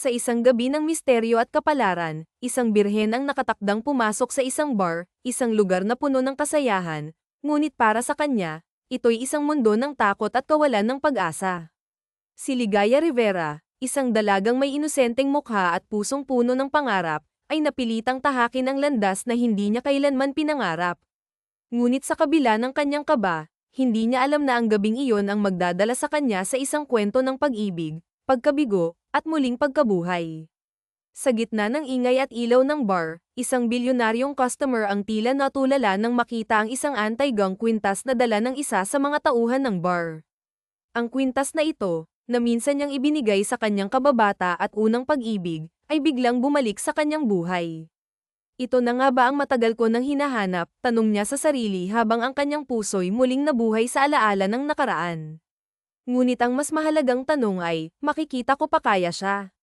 Sa isang gabi ng misteryo at kapalaran, isang birhen ang nakatakdang pumasok sa isang bar, isang lugar na puno ng kasayahan, ngunit para sa kanya, ito'y isang mundo ng takot at kawalan ng pag-asa. Si Ligaya Rivera, isang dalagang may inosenteng mukha at pusong puno ng pangarap, ay napilitang tahakin ang landas na hindi niya kailanman pinangarap. Ngunit sa kabila ng kanyang kaba, hindi niya alam na ang gabing iyon ang magdadala sa kanya sa isang kwento ng pag-ibig, pagkabigo, at muling pagkabuhay. Sa gitna ng ingay at ilaw ng bar, isang bilyonaryong customer ang tila natulala nang makita ang isang anti-gang kwintas na dala ng isa sa mga tauhan ng bar. Ang kwintas na ito, na minsan niyang ibinigay sa kanyang kababata at unang pag-ibig, ay biglang bumalik sa kanyang buhay. Ito na nga ba ang matagal ko nang hinahanap, tanong niya sa sarili habang ang kanyang puso'y muling nabuhay sa alaala ng nakaraan. Ngunit ang mas mahalagang tanong ay, makikita ko pa kaya siya?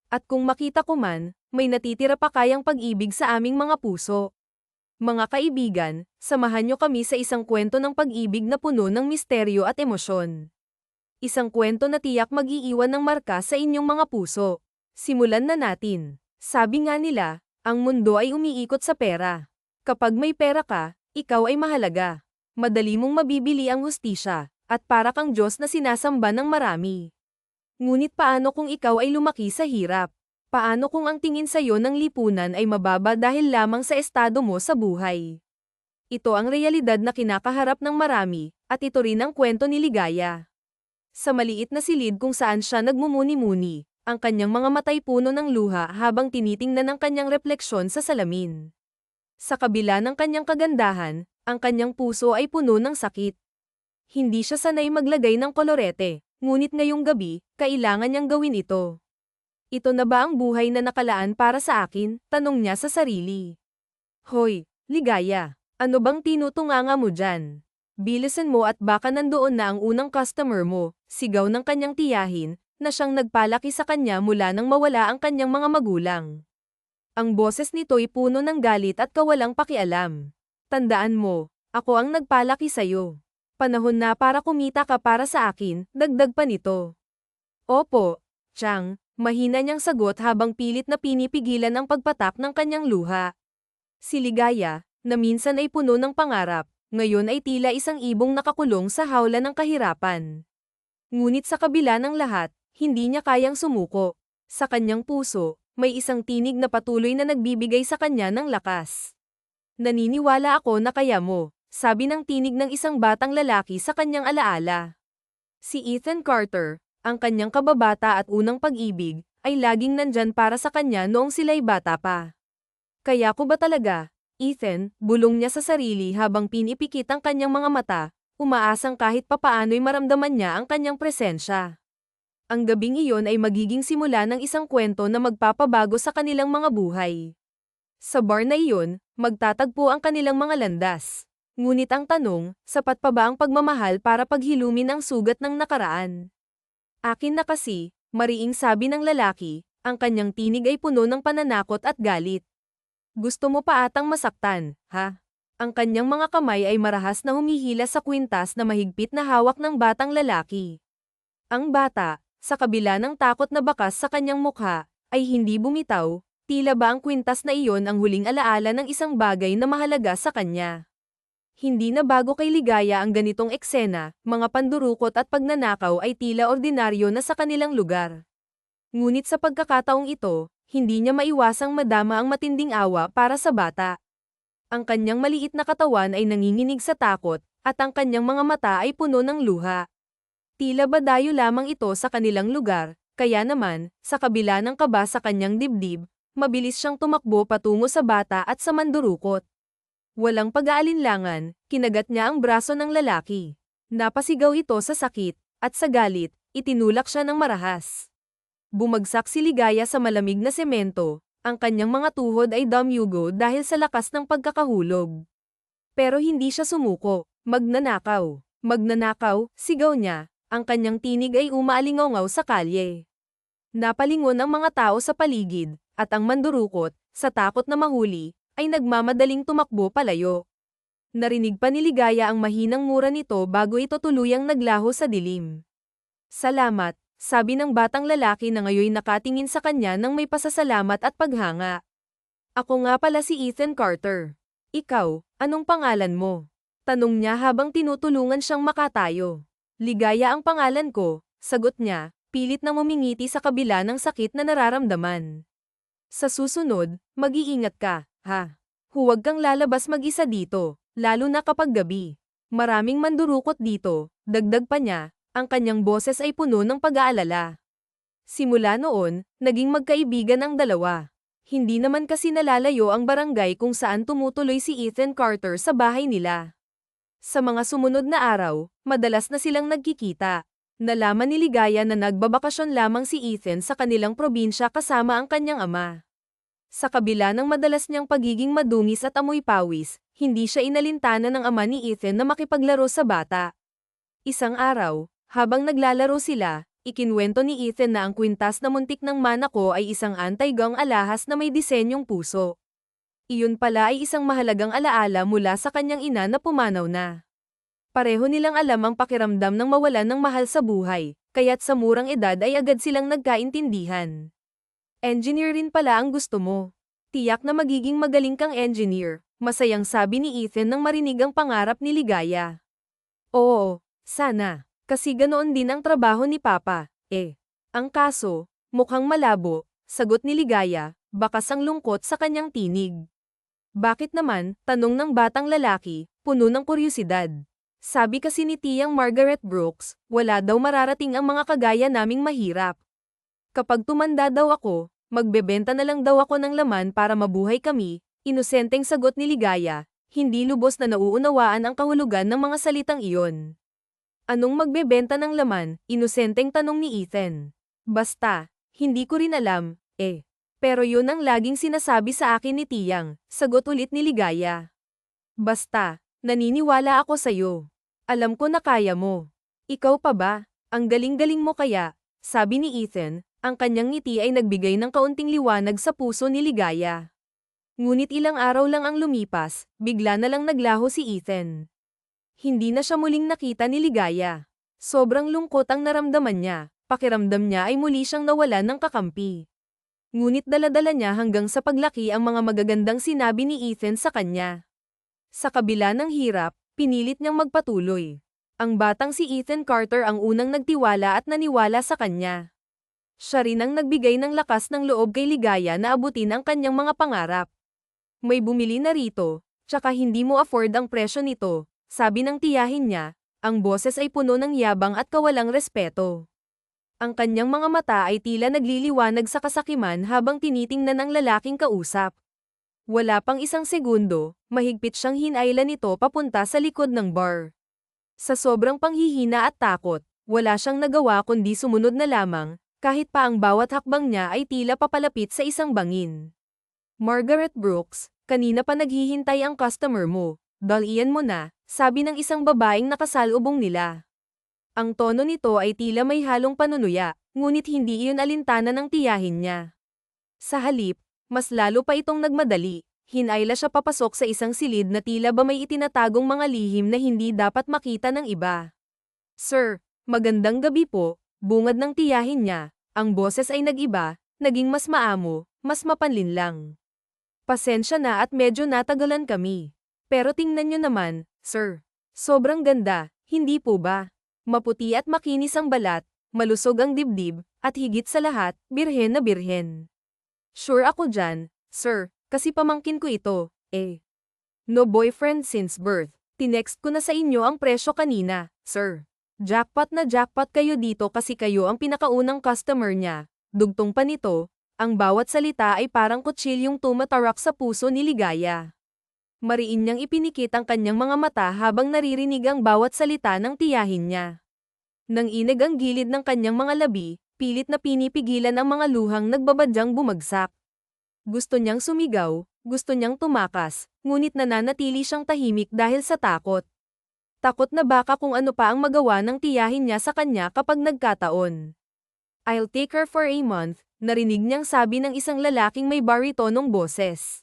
At kung makita ko man, may natitira pa kayang pag-ibig sa aming mga puso? Mga kaibigan, samahan niyo kami sa isang kwento ng pag-ibig na puno ng misteryo at emosyon. Isang kwento na tiyak mag-iiwan ng marka sa inyong mga puso. Simulan na natin. Sabi nga nila, ang mundo ay umiikot sa pera. Kapag may pera ka, ikaw ay mahalaga. Madali mong mabibili ang hustisya, at para kang Diyos na sinasamba ng marami. Ngunit paano kung ikaw ay lumaki sa hirap? Paano kung ang tingin sa iyo ng lipunan ay mababa dahil lamang sa estado mo sa buhay? Ito ang realidad na kinakaharap ng marami, at ito rin ang kwento ni Ligaya. Sa maliit na silid kung saan siya nagmumuni-muni, ang kanyang mga matay puno ng luha habang tinitingnan ang kanyang refleksyon sa salamin. Sa kabila ng kanyang kagandahan, ang kanyang puso ay puno ng sakit. Hindi siya sanay maglagay ng kolorete, ngunit ngayong gabi, kailangan niyang gawin ito. Ito na ba ang buhay na nakalaan para sa akin? Tanong niya sa sarili. Hoy, Ligaya, ano bang tinutunganga mo dyan? Bilisan mo at baka nandoon na ang unang customer mo, sigaw ng kanyang tiyahin, na siyang nagpalaki sa kanya mula nang mawala ang kanyang mga magulang. Ang boses nito'y puno ng galit at kawalang pakialam. Tandaan mo, ako ang nagpalaki sa'yo. Panahon na para kumita ka para sa akin, dagdag pa nito. Opo, Chang, mahina niyang sagot habang pilit na pinipigilan ang pagpatak ng kanyang luha. Si Ligaya, na minsan ay puno ng pangarap, ngayon ay tila isang ibong nakakulong sa hawla ng kahirapan. Ngunit sa kabila ng lahat, hindi niya kayang sumuko. Sa kanyang puso, may isang tinig na patuloy na nagbibigay sa kanya ng lakas. Naniniwala ako na kaya mo, sabi ng tinig ng isang batang lalaki sa kanyang alaala. Si Ethan Carter, ang kanyang kababata at unang pag-ibig, ay laging nandyan para sa kanya noong sila'y bata pa. Kaya ko ba talaga, Ethan, bulong niya sa sarili habang pinipikit ang kanyang mga mata, umaasang kahit papaano'y maramdaman niya ang kanyang presensya. Ang gabing iyon ay magiging simula ng isang kwento na magpapabago sa kanilang mga buhay. Sa bar na iyon, magtatagpo ang kanilang mga landas. Ngunit ang tanong, sapat pa ba ang pagmamahal para paghilumin ang sugat ng nakaraan? Akin na kasi, mariing sabi ng lalaki, ang kanyang tinig ay puno ng pananakot at galit. Gusto mo pa atang masaktan, ha? Ang kanyang mga kamay ay marahas na humihila sa kwintas na mahigpit na hawak ng batang lalaki. Ang bata, sa kabila ng takot na bakas sa kanyang mukha, ay hindi bumitaw, tila ba ang kwintas na iyon ang huling alaala ng isang bagay na mahalaga sa kanya. Hindi na bago kay Ligaya ang ganitong eksena, mga pandurukot at pagnanakaw ay tila ordinaryo na sa kanilang lugar. Ngunit sa pagkakataong ito, hindi niya maiwasang madama ang matinding awa para sa bata. Ang kanyang maliit na katawan ay nanginginig sa takot, at ang kanyang mga mata ay puno ng luha. Tila ba dayo lamang ito sa kanilang lugar, kaya naman, sa kabila ng kaba sa kanyang dibdib, mabilis siyang tumakbo patungo sa bata at sa mandurukot. Walang pag-aalinlangan, kinagat niya ang braso ng lalaki. Napasigaw ito sa sakit, at sa galit, itinulak siya ng marahas. Bumagsak si Ligaya sa malamig na semento, ang kanyang mga tuhod ay dumyugo dahil sa lakas ng pagkakahulog. Pero hindi siya sumuko. Magnanakaw, magnanakaw, sigaw niya, ang kanyang tinig ay umaalingaw sa kalye. Napalingon ang mga tao sa paligid, at ang mandurukot, sa takot na mahuli, ay nagmamadaling tumakbo palayo. Narinig pa ni Ligaya ang mahinang mura nito bago ito tuluyang naglaho sa dilim. Salamat, sabi ng batang lalaki na ngayoy nakatingin sa kanya ng may pasasalamat at paghanga. Ako nga pala si Ethan Carter. Ikaw, anong pangalan mo? Tanong niya habang tinutulungan siyang makatayo. Ligaya ang pangalan ko, sagot niya, pilit na ngumingiti sa kabila ng sakit na nararamdaman. Sa susunod, mag-iingat ka, ha? Huwag kang lalabas mag-isa dito, lalo na kapag gabi. Maraming mandurukot dito, dagdag pa niya, ang kanyang boses ay puno ng pag-aalala. Simula noon, naging magkaibigan ang dalawa. Hindi naman kasi nalalayo ang barangay kung saan tumutuloy si Ethan Carter sa bahay nila. Sa mga sumunod na araw, madalas na silang nagkikita. Nalaman ni Ligaya na nagbabakasyon lamang si Ethan sa kanilang probinsya kasama ang kanyang ama. Sa kabila ng madalas niyang pagiging madungis at amoy pawis, hindi siya inalintana ng ama ni Ethan na makipaglaro sa bata. Isang araw, habang naglalaro sila, ikinwento ni Ethan na ang kwintas na muntik ng manako ay isang anti-gang alahas na may disenyong puso. Iyon pala ay isang mahalagang alaala mula sa kanyang ina na pumanaw na. Pareho nilang alam ang pakiramdam ng mawalan ng mahal sa buhay, kaya't sa murang edad ay agad silang nagkaintindihan. Engineer rin pala ang gusto mo. Tiyak na magiging magaling kang engineer, masayang sabi ni Ethan nang marinig ang pangarap ni Ligaya. Oo, sana. Kasi ganoon din ang trabaho ni Papa, eh. Ang kaso, mukhang malabo, sagot ni Ligaya, bakas ang lungkot sa kanyang tinig. Bakit naman, tanong ng batang lalaki, puno ng kuryosidad. Sabi kasi ni Tiyang Margaret Brooks, wala daw mararating ang mga kagaya naming mahirap. Kapag tumanda daw ako, magbebenta na lang daw ako ng laman para mabuhay kami, inosenteng sagot ni Ligaya, hindi lubos na nauunawaan ang kahulugan ng mga salitang iyon. Anong magbebenta ng laman? Inosenteng tanong ni Ethan. Basta, hindi ko rin alam, eh. Pero yun ang laging sinasabi sa akin ni Tiyang, sagot ulit ni Ligaya. Basta, naniniwala ako sa'yo. Alam ko na kaya mo. Ikaw pa ba? Ang galing-galing mo kaya, sabi ni Ethan, ang kanyang ngiti ay nagbigay ng kaunting liwanag sa puso ni Ligaya. Ngunit ilang araw lang ang lumipas, bigla na lang naglaho si Ethan. Hindi na siya muling nakita ni Ligaya. Sobrang lungkot ang naramdaman niya, pakiramdam niya ay muli siyang nawalan ng kakampi. Ngunit dala-dala niya hanggang sa paglaki ang mga magagandang sinabi ni Ethan sa kanya. Sa kabila ng hirap, pinilit niyang magpatuloy. Ang batang si Ethan Carter ang unang nagtiwala at naniwala sa kanya. Siya rin ang nagbigay ng lakas ng loob kay Ligaya na abutin ang kanyang mga pangarap. May bumili na rito, tsaka hindi mo afford ang presyo nito. Sabi ng tiyahin niya, ang boses ay puno ng yabang at kawalang respeto. Ang kanyang mga mata ay tila nagliliwanag sa kasakiman habang tinitingnan ang lalaking kausap. Wala pang isang segundo, mahigpit siyang hinailan nito papunta sa likod ng bar. Sa sobrang panghihina at takot, wala siyang nagawa kundi sumunod na lamang, kahit pa ang bawat hakbang niya ay tila papalapit sa isang bangin. Margaret Brooks, kanina pa naghihintay ang customer mo. Dalian mo na, sabi ng isang babaeng nakasalubong nila. Ang tono nito ay tila may halong panunuya, ngunit hindi iyon alintana ng tiyahin niya. Sa halip, mas lalo pa itong nagmadali, hinayla siya papasok sa isang silid na tila ba may itinatagong mga lihim na hindi dapat makita ng iba. Sir, magandang gabi po, bungad ng tiyahin niya, ang boses ay nag-iba, naging mas maamo, mas mapanlinlang. Pasensya na at medyo natagalan kami. Pero tingnan nyo naman, sir. Sobrang ganda, hindi po ba? Maputi at makinis ang balat, malusog ang dibdib, at higit sa lahat, birhen na birhen. Sure ako dyan, sir, kasi pamangkin ko ito, eh. No boyfriend since birth. Tinext ko na sa inyo ang presyo kanina, sir. Jackpot na jackpot kayo dito kasi kayo ang pinakaunang customer niya. Dugtong pa nito, ang bawat salita ay parang kutsilyong tumatarak sa puso ni Ligaya. Mariin niyang ipinikit ang kanyang mga mata habang naririnig ang bawat salita ng tiyahin niya. Nang inig ang gilid ng kanyang mga labi, pilit na pinipigilan ang mga luhang nagbabadyang bumagsak. Gusto niyang sumigaw, gusto niyang tumakas, ngunit nananatili siyang tahimik dahil sa takot. Takot na baka kung ano pa ang magawa ng tiyahin niya sa kanya kapag nagkataon. I'll take her for a month, narinig niyang sabi ng isang lalaking may baritonong boses.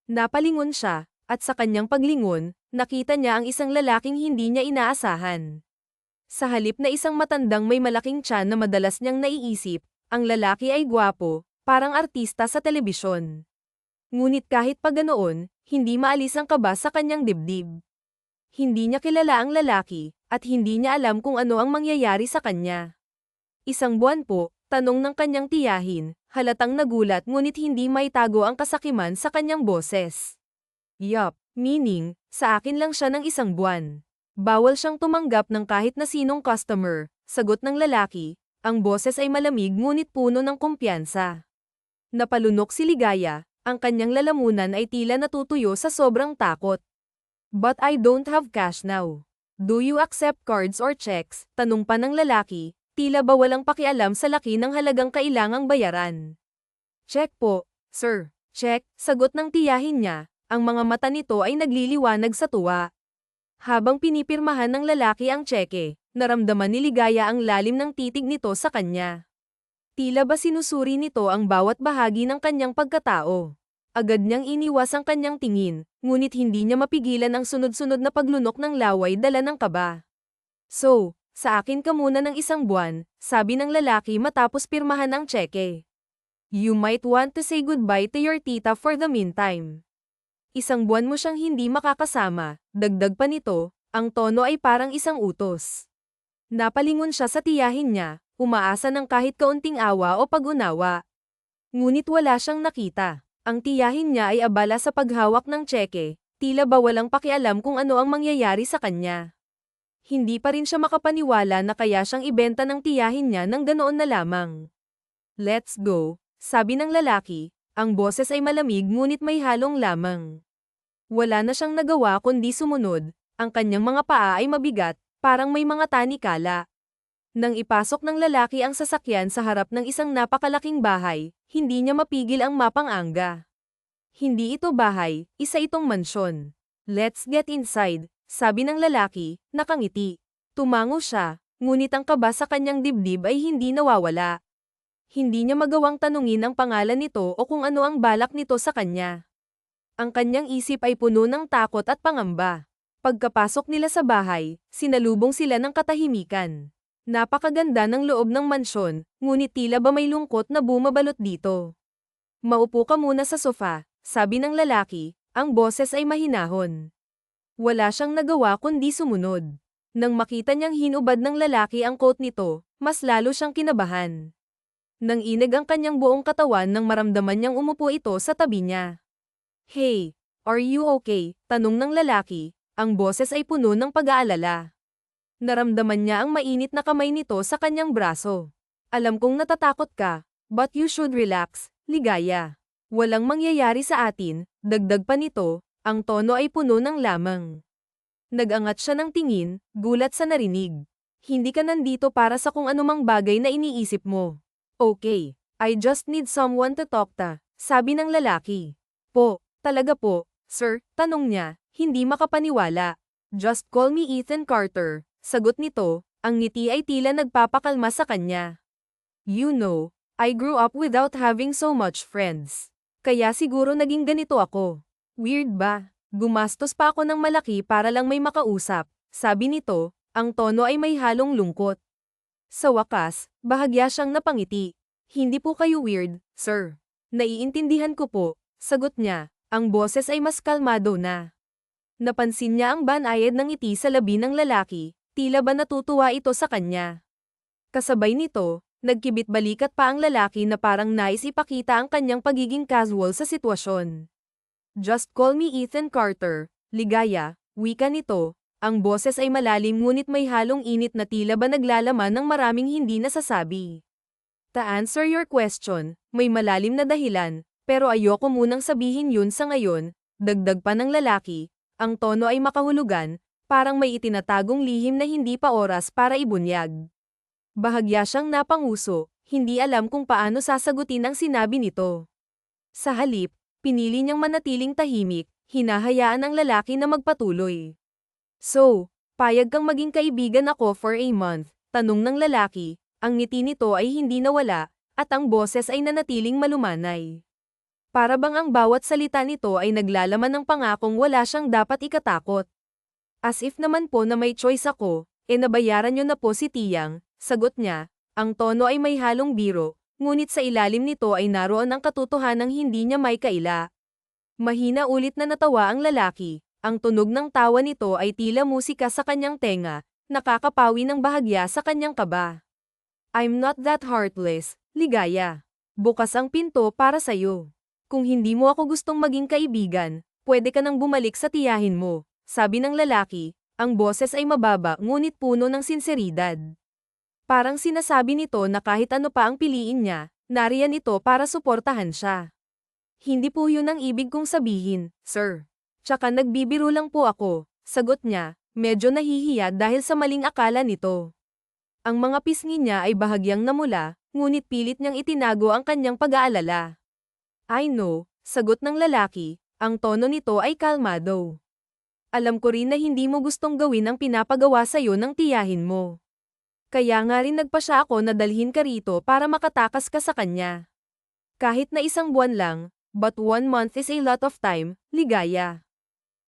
Napalingon siya. At sa kanyang paglingon, nakita niya ang isang lalaking hindi niya inaasahan. Sa halip na isang matandang may malaking tiyan na madalas niyang naiisip, ang lalaki ay gwapo, parang artista sa telebisyon. Ngunit kahit pa ganoon, hindi maalis ang kaba sa kanyang dibdib. Hindi niya kilala ang lalaki, at hindi niya alam kung ano ang mangyayari sa kanya. Isang buwan po, tanong ng kanyang tiyahin, halatang nagulat ngunit hindi maitago ang kasakiman sa kanyang boses. Yup, meaning, sa akin lang siya ng isang buwan. Bawal siyang tumanggap ng kahit na sinong customer, sagot ng lalaki, ang boses ay malamig ngunit puno ng kumpiyansa. Napalunok si Ligaya, ang kanyang lalamunan ay tila natutuyo sa sobrang takot. But I don't have cash now. Do you accept cards or checks? Tanong pa ng lalaki, tila ba walang pakialam sa laki ng halagang kailangang bayaran. Check po, sir. Check, sagot ng tiyahin niya, ang mga mata nito ay nagliliwanag sa tuwa. Habang pinipirmahan ng lalaki ang tseke, naramdaman ni Ligaya ang lalim ng titig nito sa kanya. Tila ba sinusuri nito ang bawat bahagi ng kanyang pagkatao. Agad niyang iniwas ang kanyang tingin, ngunit hindi niya mapigilan ang sunod-sunod na paglunok ng laway dala ng kaba. So, sa akin ka muna ng isang buwan, sabi ng lalaki matapos pirmahan ang tseke. You might want to say goodbye to your tita for the meantime. Isang buwan mo siyang hindi makakasama, dagdag pa nito, ang tono ay parang isang utos. Napalingon siya sa tiyahin niya, umaasa ng kahit kaunting awa o pag-unawa. Ngunit wala siyang nakita. Ang tiyahin niya ay abala sa paghawak ng tseke, tila ba walang pakialam kung ano ang mangyayari sa kanya. Hindi pa rin siya makapaniwala na kaya siyang ibenta ng tiyahin niya ng ganoon na lamang. Let's go, sabi ng lalaki. Ang boses ay malamig ngunit may halong lamang. Wala na siyang nagawa kundi sumunod, ang kanyang mga paa ay mabigat, parang may mga tanikala. Nang ipasok ng lalaki ang sasakyan sa harap ng isang napakalaking bahay, hindi niya mapigil ang mapang-angga. Hindi ito bahay, isa itong mansyon. Let's get inside, sabi ng lalaki, nakangiti. Tumango siya, ngunit ang kaba sa kanyang dibdib ay hindi nawawala. Hindi niya magawang tanungin ang pangalan nito o kung ano ang balak nito sa kanya. Ang kanyang isip ay puno ng takot at pangamba. Pagkapasok nila sa bahay, sinalubong sila ng katahimikan. Napakaganda ng loob ng mansyon, ngunit tila ba may lungkot na bumabalot dito. Maupo ka muna sa sofa, sabi ng lalaki, ang boses ay mahinahon. Wala siyang nagawa kundi sumunod. Nang makita niyang hinubad ng lalaki ang coat nito, mas lalo siyang kinabahan. Nang inag ang kanyang buong katawan nang maramdaman niyang umupo ito sa tabi niya. Hey, are you okay? Tanong ng lalaki, ang boses ay puno ng pag-aalala. Naramdaman niya ang mainit na kamay nito sa kanyang braso. Alam kong natatakot ka, but you should relax, Ligaya. Walang mangyayari sa atin, dagdag pa nito, ang tono ay puno ng lamang. Nagangat siya ng tingin, gulat sa narinig. Hindi ka nandito para sa kung anumang bagay na iniisip mo. Okay, I just need someone to talk to, sabi ng lalaki. Po, talaga po, sir, tanong niya, hindi makapaniwala. Just call me Ethan Carter, sagot nito, ang ngiti ay tila nagpapakalma sa kanya. You know, I grew up without having so much friends. Kaya siguro naging ganito ako. Weird ba? Gumastos pa ako ng malaki para lang may makausap, sabi nito, ang tono ay may halong lungkot. Sa wakas, bahagya siyang napangiti. Hindi po kayo weird, sir. Naiintindihan ko po, sagot niya, ang boses ay mas kalmado na. Napansin niya ang banayad ng ngiti sa labi ng lalaki, tila ba natutuwa ito sa kanya. Kasabay nito, nagkibit balikat pa ang lalaki na parang nais ipakita ang kanyang pagiging casual sa sitwasyon. Just call me Ethan Carter, Ligaya, wika nito. Ang boses ay malalim ngunit may halong init na tila ba naglalaman ng maraming hindi nasasabi. To answer your question, may malalim na dahilan, pero ayoko munang sabihin yun sa ngayon, dagdag pa ng lalaki, ang tono ay makahulugan, parang may itinatagong lihim na hindi pa oras para ibunyag. Bahagya siyang napanguso, hindi alam kung paano sasagutin ang sinabi nito. Sa halip, pinili niyang manatiling tahimik, hinahayaan ang lalaki na magpatuloy. So, payag kang maging kaibigan ako for a month, tanong ng lalaki, ang ngiti nito ay hindi nawala, at ang boses ay nanatiling malumanay. Para bang ang bawat salita nito ay naglalaman ng pangakong wala siyang dapat ikatakot. As if naman po na may choice ako, Nabayaran niyo na po si Tiyang, sagot niya. Ang tono ay may halong biro, ngunit sa ilalim nito ay naroon ang katotohanang hindi niya may kaila. Mahina ulit na natawa ang lalaki. Ang tunog ng tawa nito ay tila musika sa kanyang tenga, nakakapawi ng bahagya sa kanyang kaba. I'm not that heartless, Ligaya. Bukas ang pinto para sa'yo. Kung hindi mo ako gustong maging kaibigan, pwede ka nang bumalik sa tiyahin mo, sabi ng lalaki. Ang boses ay mababa ngunit puno ng sinseridad. Parang sinasabi nito na kahit ano pa ang piliin niya, nariyan ito para suportahan siya. Hindi po yun ang ibig kong sabihin, sir. Tsaka nagbibiro lang po ako, sagot niya, medyo nahihiya dahil sa maling akala nito. Ang mga pisngi niya ay bahagyang namula, ngunit pilit niyang itinago ang kanyang pag-aalala. I know, sagot ng lalaki, ang tono nito ay kalmado. Alam ko rin na hindi mo gustong gawin ang pinapagawa sa'yo ng tiyahin mo. Kaya nga rin nagpasya ako na dalhin ka rito para makatakas ka sa kanya. Kahit na 1 buwan lang, but 1 month is a lot of time, Ligaya.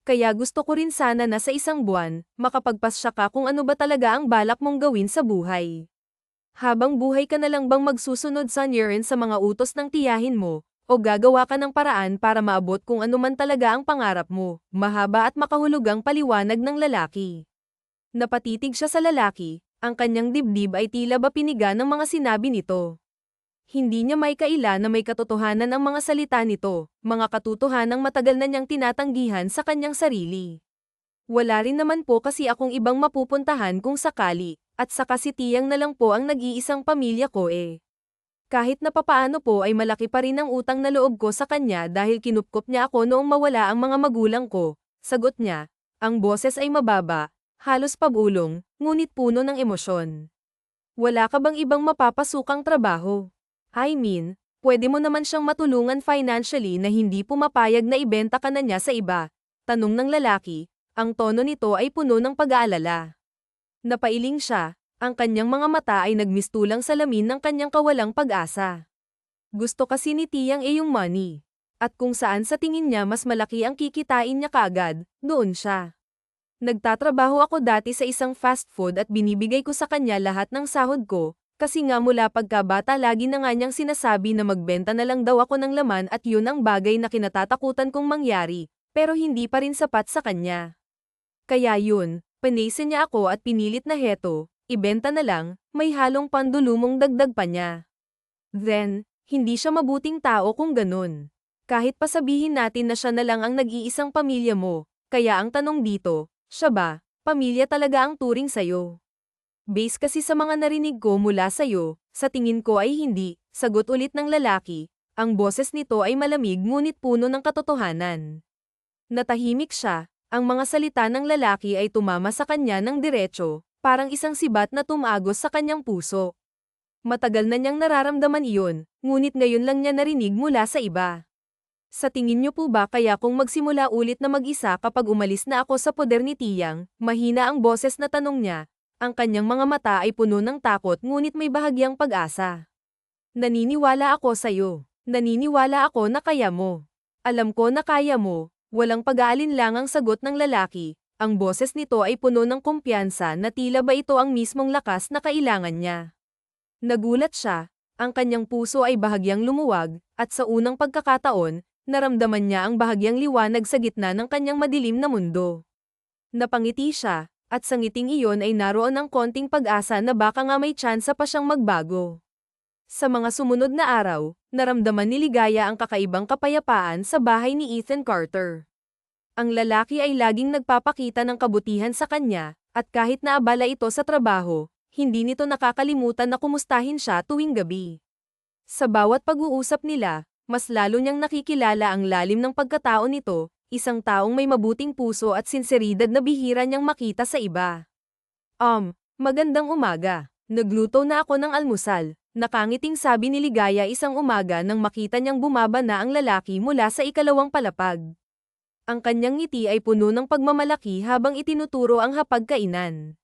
Kaya gusto ko rin sana na sa 1 buwan, makapagpasya ka kung ano ba talaga ang balak mong gawin sa buhay. Habang buhay ka na lang bang magsusunod sa mga utos ng tiyahin mo, o gagawa ka ng paraan para maabot kung ano man talaga ang pangarap mo, mahaba at makahulugang paliwanag ng lalaki. Napatitig siya sa lalaki, ang kanyang dibdib ay tila ba piniga ng mga sinabi nito. Hindi niya may kaila na may katotohanan ang mga salita nito, mga katotohanang matagal na niyang tinatanggihan sa kanyang sarili. Wala rin naman po kasi akong ibang mapupuntahan kung sakali, at saka si Tiyang na lang po ang nag-iisang pamilya ko eh. Kahit na papaano po ay malaki pa rin ang utang na loob ko sa kanya dahil kinupkop niya ako noong mawala ang mga magulang ko, sagot niya. Ang boses ay mababa, halos pabulong, ngunit puno ng emosyon. Wala ka bang ibang mapapasukang trabaho? I mean, pwede mo naman siyang matulungan financially na hindi pumapayag na ibenta ka na niya sa iba. Tanong ng lalaki, ang tono nito ay puno ng pag-aalala. Napailing siya, ang kanyang mga mata ay nagmistulang salamin ng kanyang kawalang pag-asa. Gusto kasi ni Tiyang yung money. At kung saan sa tingin niya mas malaki ang kikitain niya kaagad, doon siya. Nagtatrabaho ako dati sa isang fast food at binibigay ko sa kanya lahat ng sahod ko, kasi nga mula pagkabata lagi na nga niyang sinasabi na magbenta na lang daw ako ng laman at yun ang bagay na kinatatakutan kong mangyari, pero hindi pa rin sapat sa kanya. Kaya yun, pinase niya ako at pinilit na heto, ibenta na lang, may halong pandulumong dagdag pa niya. Then, hindi siya mabuting tao kung ganun. Kahit pa sabihin natin na siya na lang ang nag-iisang pamilya mo, kaya ang tanong dito, siya ba, pamilya talaga ang turing sa'yo? Base kasi sa mga narinig ko mula sa'yo, sa tingin ko ay hindi, sagot ulit ng lalaki, ang boses nito ay malamig ngunit puno ng katotohanan. Natahimik siya, ang mga salita ng lalaki ay tumama sa kanya ng diretso, parang isang sibat na tumagos sa kanyang puso. Matagal na niyang nararamdaman iyon, ngunit ngayon lang niya narinig mula sa iba. Sa tingin niyo po ba kaya kung magsimula ulit na mag-isa kapag umalis na ako sa poder ni Tiyang, mahina ang boses na tanong niya, ang kanyang mga mata ay puno ng takot ngunit may bahagyang pag-asa. Naniniwala ako sa'yo. Naniniwala ako na kaya mo. Alam ko na kaya mo, walang pag-aalinlangang sagot ng lalaki, ang boses nito ay puno ng kumpiyansa na tila ba ito ang mismong lakas na kailangan niya. Nagulat siya, ang kanyang puso ay bahagyang lumuwag, at sa unang pagkakataon, naramdaman niya ang bahagyang liwanag sa gitna ng kanyang madilim na mundo. Napangiti siya, at sa ngiting iyon ay naroon ang konting pag-asa na baka nga may tsansa pa siyang magbago. Sa mga sumunod na araw, naramdaman ni Ligaya ang kakaibang kapayapaan sa bahay ni Ethan Carter. Ang lalaki ay laging nagpapakita ng kabutihan sa kanya, at kahit naabala ito sa trabaho, hindi nito nakakalimutan na kumustahin siya tuwing gabi. Sa bawat pag-uusap nila, mas lalo niyang nakikilala ang lalim ng pagkatao nito, isang taong may mabuting puso at sinseridad na bihira niyang makita sa iba. Magandang umaga. Nagluto na ako ng almusal, nakangiting sabi ni Ligaya isang umaga nang makita niyang bumaba na ang lalaki mula sa ikalawang palapag. Ang kanyang ngiti ay puno ng pagmamalaki habang itinuturo ang hapagkainan.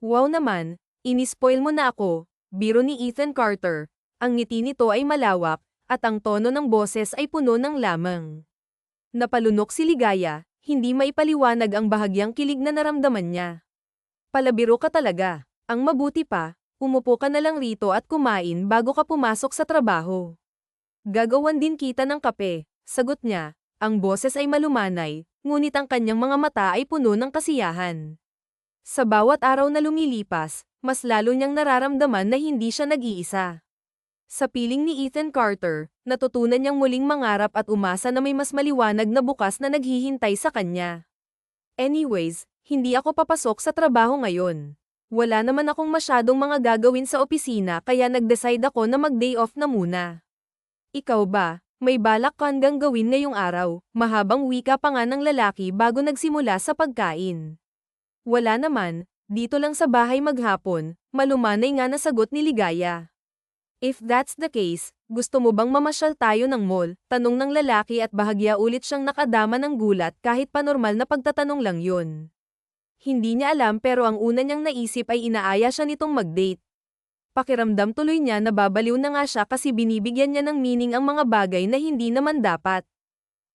Wow naman, inispoil mo na ako, biro ni Ethan Carter. Ang ngiti nito ay malawak, at ang tono ng boses ay puno ng lamang. Napalunok si Ligaya, hindi maipaliwanag ang bahagyang kilig na naramdaman niya. Palabiro ka talaga. Ang mabuti pa, umupo ka na lang rito at kumain bago ka pumasok sa trabaho. Gagawan din kita ng kape, sagot niya. Ang boses ay malumanay, ngunit ang kanyang mga mata ay puno ng kasiyahan. Sa bawat araw na lumilipas, mas lalo niyang nararamdaman na hindi siya nag-iisa. Sa piling ni Ethan Carter, natutunan niyang muling mangarap at umasa na may mas maliwanag na bukas na naghihintay sa kanya. Anyways, hindi ako papasok sa trabaho ngayon. Wala naman akong masyadong mga gagawin sa opisina kaya nag-decide ako na mag-day off na muna. Ikaw ba, may balak ka hanggang gawin ngayong araw? Mahabang wika pa nga ng lalaki bago nagsimula sa pagkain. Wala naman, dito lang sa bahay maghapon, malumanay nga na sagot ni Ligaya. If that's the case, gusto mo bang mamasyal tayo ng mall? Tanong ng lalaki at bahagya ulit siyang nakadama ng gulat kahit panormal na pagtatanong lang yun. Hindi niya alam pero ang una niyang naisip ay inaaya siya nitong mag-date. Pakiramdam tuloy niya na babaliw na nga siya kasi binibigyan niya ng meaning ang mga bagay na hindi naman dapat.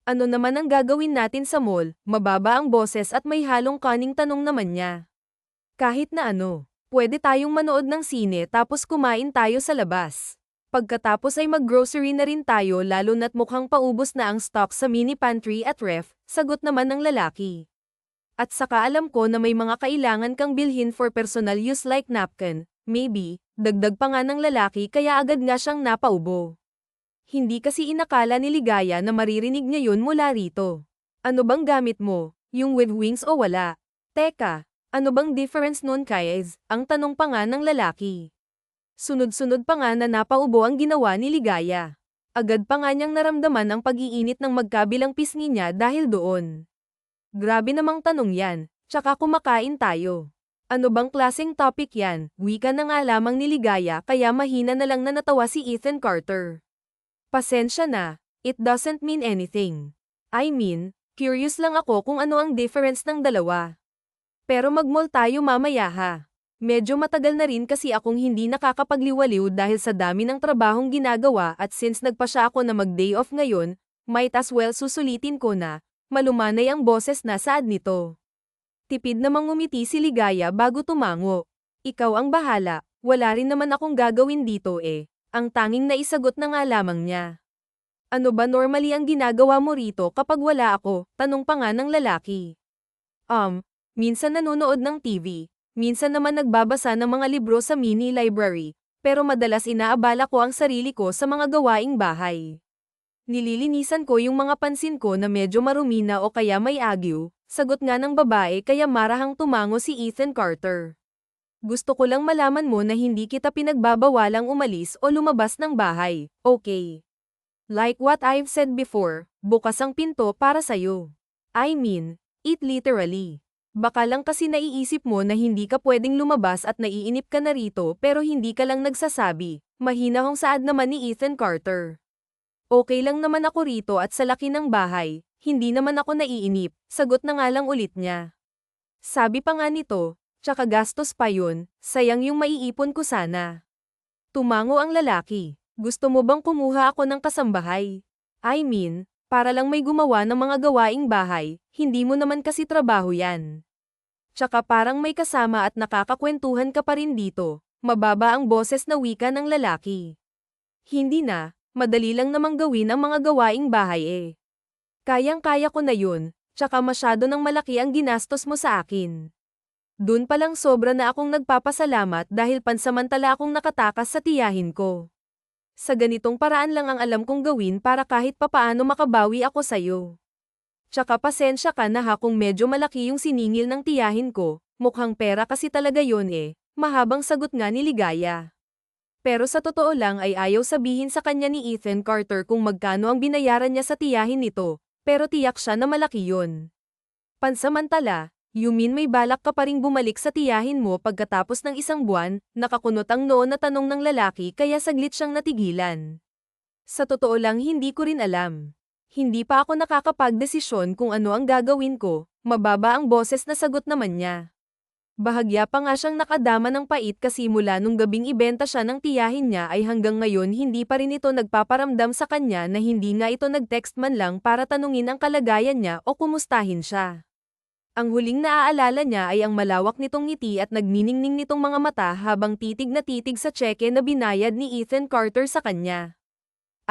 Ano naman ang gagawin natin sa mall? Mababa ang boses at may halong kaning tanong naman niya. Kahit na ano. Pwede tayong manood ng sine tapos kumain tayo sa labas. Pagkatapos ay mag-grocery na rin tayo lalo na't mukhang paubos na ang stock sa mini pantry at ref, sagot naman ng lalaki. At saka alam ko na may mga kailangan kang bilhin for personal use like napkin, maybe, dagdag pa nga ng lalaki kaya agad nga siyang napaubo. Hindi kasi inakala ni Ligaya na maririnig niya yun mula rito. Ano bang gamit mo? Yung with wings o wala? Teka. Ano bang difference nun guys? Ang tanong pa nga ng lalaki. Sunod-sunod pa nga na napaubo ang ginawa ni Ligaya. Agad pa nga niyang naramdaman ang pag-iinit ng magkabilang pisngi niya dahil doon. Grabe namang tanong yan, tsaka kumakain tayo. Ano bang klaseng topic yan? Wika na nga lamang ni Ligaya kaya mahina na lang na natawa si Ethan Carter. Pasensya na, it doesn't mean anything. I mean, curious lang ako kung ano ang difference ng dalawa. Pero mag-mall tayo mamaya ha. Medyo matagal na rin kasi akong hindi nakakapagliwaliw dahil sa dami ng trabahong ginagawa at since nagpasya ako na mag-day off ngayon, might as well susulitin ko na, malumanay ang boses na saad nito. Tipid namang ngumiti si Ligaya bago tumango. Ikaw ang bahala, wala rin naman akong gagawin dito eh. Ang tanging naisagot na nga lamang niya. Ano ba normally ang ginagawa mo rito kapag wala ako? Tanong pa nga ng lalaki. Minsan nanonood ng TV, minsan naman nagbabasa ng mga libro sa mini library, pero madalas inaabala ko ang sarili ko sa mga gawaing bahay. Nililinisan ko yung mga pansin ko na medyo marumi na o kaya may agyo, sagot nga ng babae kaya marahang tumango si Ethan Carter. Gusto ko lang malaman mo na hindi kita pinagbabawalang umalis o lumabas ng bahay, okay? Like what I've said before, bukas ang pinto para sa'yo. I mean, it literally. Baka lang kasi naiisip mo na hindi ka pwedeng lumabas at naiinip ka na rito pero hindi ka lang nagsasabi. Mahinahong saad naman ni Ethan Carter. Okay lang naman ako rito at sa laki ng bahay, hindi naman ako naiinip, sagot na nga lang ulit niya. Sabi pa nga nito, tsaka gastos pa yun, sayang yung maiipon ko sana. Tumango ang lalaki, gusto mo bang kumuha ako ng kasambahay? I mean, para lang may gumawa ng mga gawaing bahay, hindi mo naman kasi trabaho yan. Tsaka parang may kasama at nakakakwentuhan ka pa rin dito, mababa ang boses na wika ng lalaki. Hindi na, madali lang namang gawin ang mga gawaing bahay eh. Kayang-kaya ko na yun, tsaka masyado ng malaki ang ginastos mo sa akin. Dun palang sobra na akong nagpapasalamat dahil pansamantala akong nakatakas sa tiyahin ko. Sa ganitong paraan lang ang alam kong gawin para kahit papaano makabawi ako sa'yo. Tsaka pasensya ka na ha kung medyo malaki yung siningil ng tiyahin ko, mukhang pera kasi talaga yon eh, mahabang sagot nga ni Ligaya. Pero sa totoo lang ay ayaw sabihin sa kanya ni Ethan Carter kung magkano ang binayaran niya sa tiyahin nito, pero tiyak siya na malaki yon. Pansamantala, you mean may balak ka pa ring bumalik sa tiyahin mo pagkatapos ng isang buwan? Nakakunot ang noon na tanong ng lalaki kaya saglit siyang natigilan. Sa totoo lang hindi ko rin alam. Hindi pa ako nakakapagdesisyon kung ano ang gagawin ko, mababa ang boses na sagot naman niya. Bahagya pa nga siyang nakadama ng pait kasi mula nung gabing ibenta siya ng tiyahin niya ay hanggang ngayon hindi pa rin ito nagpaparamdam sa kanya na hindi nga ito nag-text man lang para tanungin ang kalagayan niya o kumustahin siya. Ang huling naaalala niya ay ang malawak nitong ngiti at nagniningning nitong mga mata habang titig na titig sa tseke na binayad ni Ethan Carter sa kanya.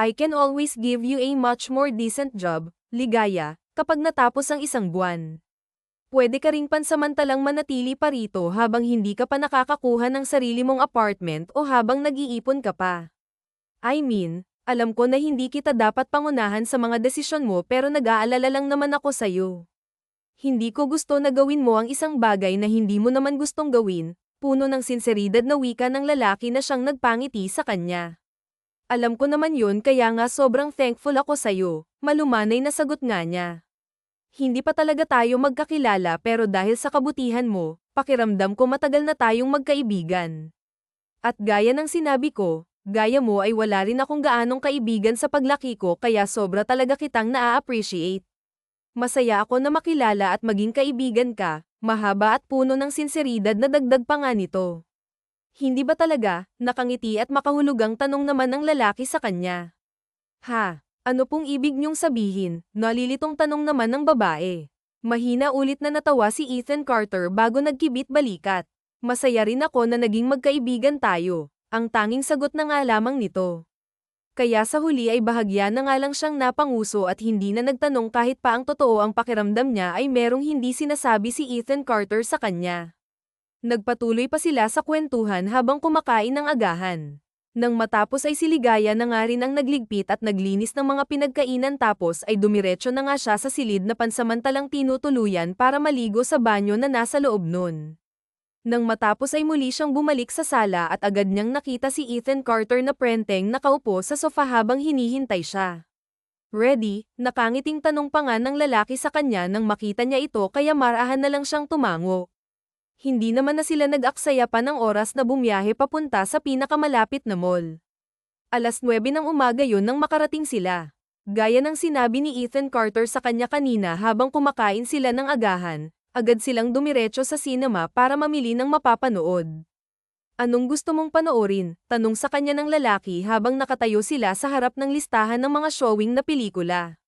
I can always give you a much more decent job, ligaya, kapag natapos ang isang buwan. Pwede ka ring pansamantalang manatili pa rito habang hindi ka pa nakakakuha ng sarili mong apartment o habang nag-iipon ka pa. I mean, alam ko na hindi kita dapat pangunahan sa mga desisyon mo pero nag-aalala lang naman ako sa'yo. Hindi ko gusto na gawin mo ang isang bagay na hindi mo naman gustong gawin, puno ng sinseridad na wika ng lalaki na siyang nagpangiti sa kanya. Alam ko naman yun kaya nga sobrang thankful ako sa'yo, malumanay na sagot nga niya. Hindi pa talaga tayo magkakilala pero dahil sa kabutihan mo, pakiramdam ko matagal na tayong magkaibigan. At gaya ng sinabi ko, gaya mo ay wala rin akong gaanong kaibigan sa paglaki ko kaya sobra talaga kitang naa-appreciate. Masaya ako na makilala at maging kaibigan ka, mahaba at puno ng sinseridad na dagdag pa nga nito. Hindi ba talaga, nakangiti at makahulugang tanong naman ng lalaki sa kanya. Ha, ano pong ibig niyong sabihin, nalilitong tanong naman ng babae. Mahina ulit na natawa si Ethan Carter bago nagkibit balikat. Masaya rin ako na naging magkaibigan tayo, ang tanging sagot na nga lamang nito. Kaya sa huli ay bahagya na nga lang siyang napanguso at hindi na nagtanong kahit pa ang totoo ang pakiramdam niya ay merong hindi sinasabi si Ethan Carter sa kanya. Nagpatuloy pa sila sa kwentuhan habang kumakain ng agahan. Nang matapos ay si Ligaya na nga rin ang nagligpit at naglinis ng mga pinagkainan tapos ay dumiretso na nga siya sa silid na pansamantalang tinutuluyan para maligo sa banyo na nasa loob nun. Nang matapos ay muli siyang bumalik sa sala at agad niyang nakita si Ethan Carter na prenteng nakaupo sa sofa habang hinihintay siya. Ready? Nakangiting tanong pa nga ng lalaki sa kanya nang makita niya ito kaya marahan na lang siyang tumango. Hindi naman na sila nag-aksaya pa ng oras na bumiyahe papunta sa pinakamalapit na mall. 9:00 ng umaga yun nang makarating sila. Gaya ng sinabi ni Ethan Carter sa kanya kanina habang kumakain sila ng agahan, agad silang dumiretso sa cinema para mamili ng mapapanood. Anong gusto mong panoorin? Tanong sa kanya ng lalaki habang nakatayo sila sa harap ng listahan ng mga showing na pelikula.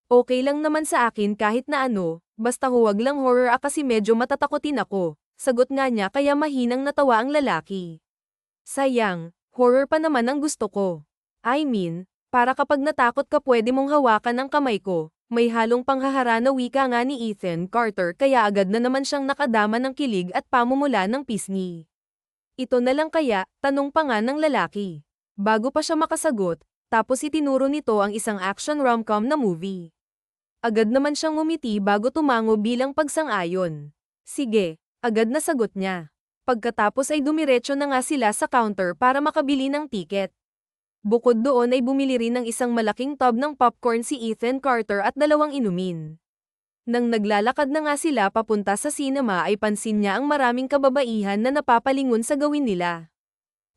Okay lang naman sa akin kahit na ano, basta huwag lang horror kasi medyo matatakotin ako, sagot nga niya kaya mahinang natawa ang lalaki. Sayang, horror pa naman ang gusto ko. I mean, para kapag natakot ka pwede mong hawakan ang kamay ko. May halong panghahara na wika nga ni Ethan Carter kaya agad na naman siyang nakadama ng kilig at pamumula ng pisngi. Ito na lang kaya, tanong pa nga ng lalaki. Bago pa siya makasagot, tapos itinuro nito ang isang action rom-com na movie. Agad naman siyang ngumiti bago tumango bilang pagsang-ayon. Sige, agad na sagot niya. Pagkatapos ay dumiretso na nga sila sa counter para makabili ng tiket. Bukod doon ay bumili rin ng isang malaking tub ng popcorn si Ethan Carter at 2 inumin. Nang naglalakad na nga sila papunta sa cinema ay pansin niya ang maraming kababaihan na napapalingon sa gawin nila.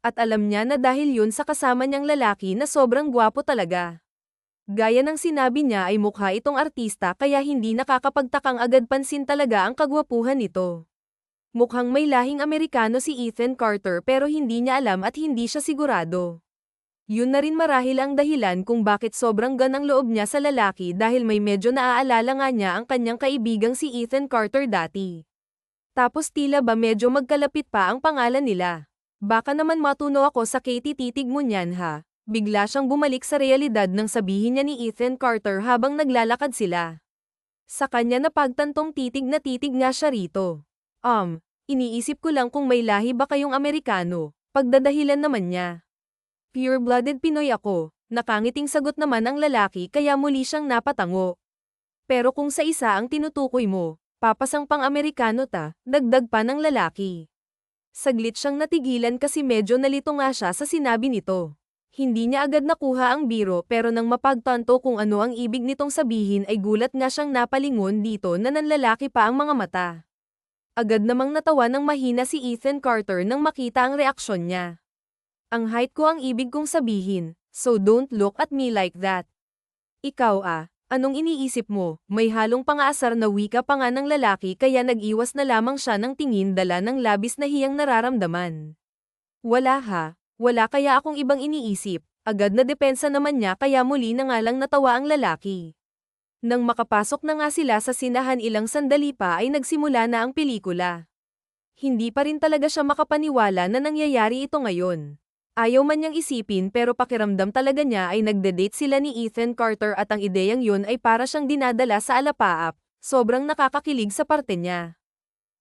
At alam niya na dahil yun sa kasama niyang lalaki na sobrang gwapo talaga. Gaya ng sinabi niya ay mukha itong artista kaya hindi nakakapagtakang agad pansin talaga ang kagwapuhan nito. Mukhang may lahing Amerikano si Ethan Carter pero hindi niya alam at hindi siya sigurado. Yun na rin marahil ang dahilan kung bakit sobrang ganang loob niya sa lalaki dahil may medyo naaalala nga niya ang kanyang kaibigang si Ethan Carter dati. Tapos tila ba medyo magkalapit pa ang pangalan nila. Baka naman matuno ako sa Katie titig mo niyan ha. Bigla siyang bumalik sa realidad nang sabihin niya ni Ethan Carter habang naglalakad sila. Sa kanya napagtantong titig na titig nga siya rito. Iniisip ko lang kung may lahi ba kayong Amerikano, pagdadahilan naman niya. Pure-blooded Pinoy ako, nakangiting sagot naman ang lalaki kaya muli siyang napatango. Pero kung sa isa ang tinutukoy mo, papasang pang-Amerikano ta, dagdag pa ng lalaki. Saglit siyang natigilan kasi medyo nalito nga siya sa sinabi nito. Hindi niya agad nakuha ang biro pero nang mapagtanto kung ano ang ibig nitong sabihin ay gulat nga siyang napalingon dito na nanlalaki pa ang mga mata. Agad namang natawa ng mahina si Ethan Carter nang makita ang reaksyon niya. Ang height ko ang ibig kong sabihin, so don't look at me like that. Ikaw anong iniisip mo? May halong pangaasar na wika pa nga ng lalaki kaya nag-iwas na lamang siya ng tingin dala ng labis na hiyang nararamdaman. Wala kaya akong ibang iniisip, agad na depensa naman niya kaya muli na nga lang natawa ang lalaki. Nang makapasok na nga sila sa sinahan ilang sandali pa ay nagsimula na ang pelikula. Hindi pa rin talaga siya makapaniwala na nangyayari ito ngayon. Ayaw man niyang isipin pero pakiramdam talaga niya ay nagde-date sila ni Ethan Carter at ang ideyang yun ay para siyang dinadala sa alapaap, sobrang nakakakilig sa parte niya.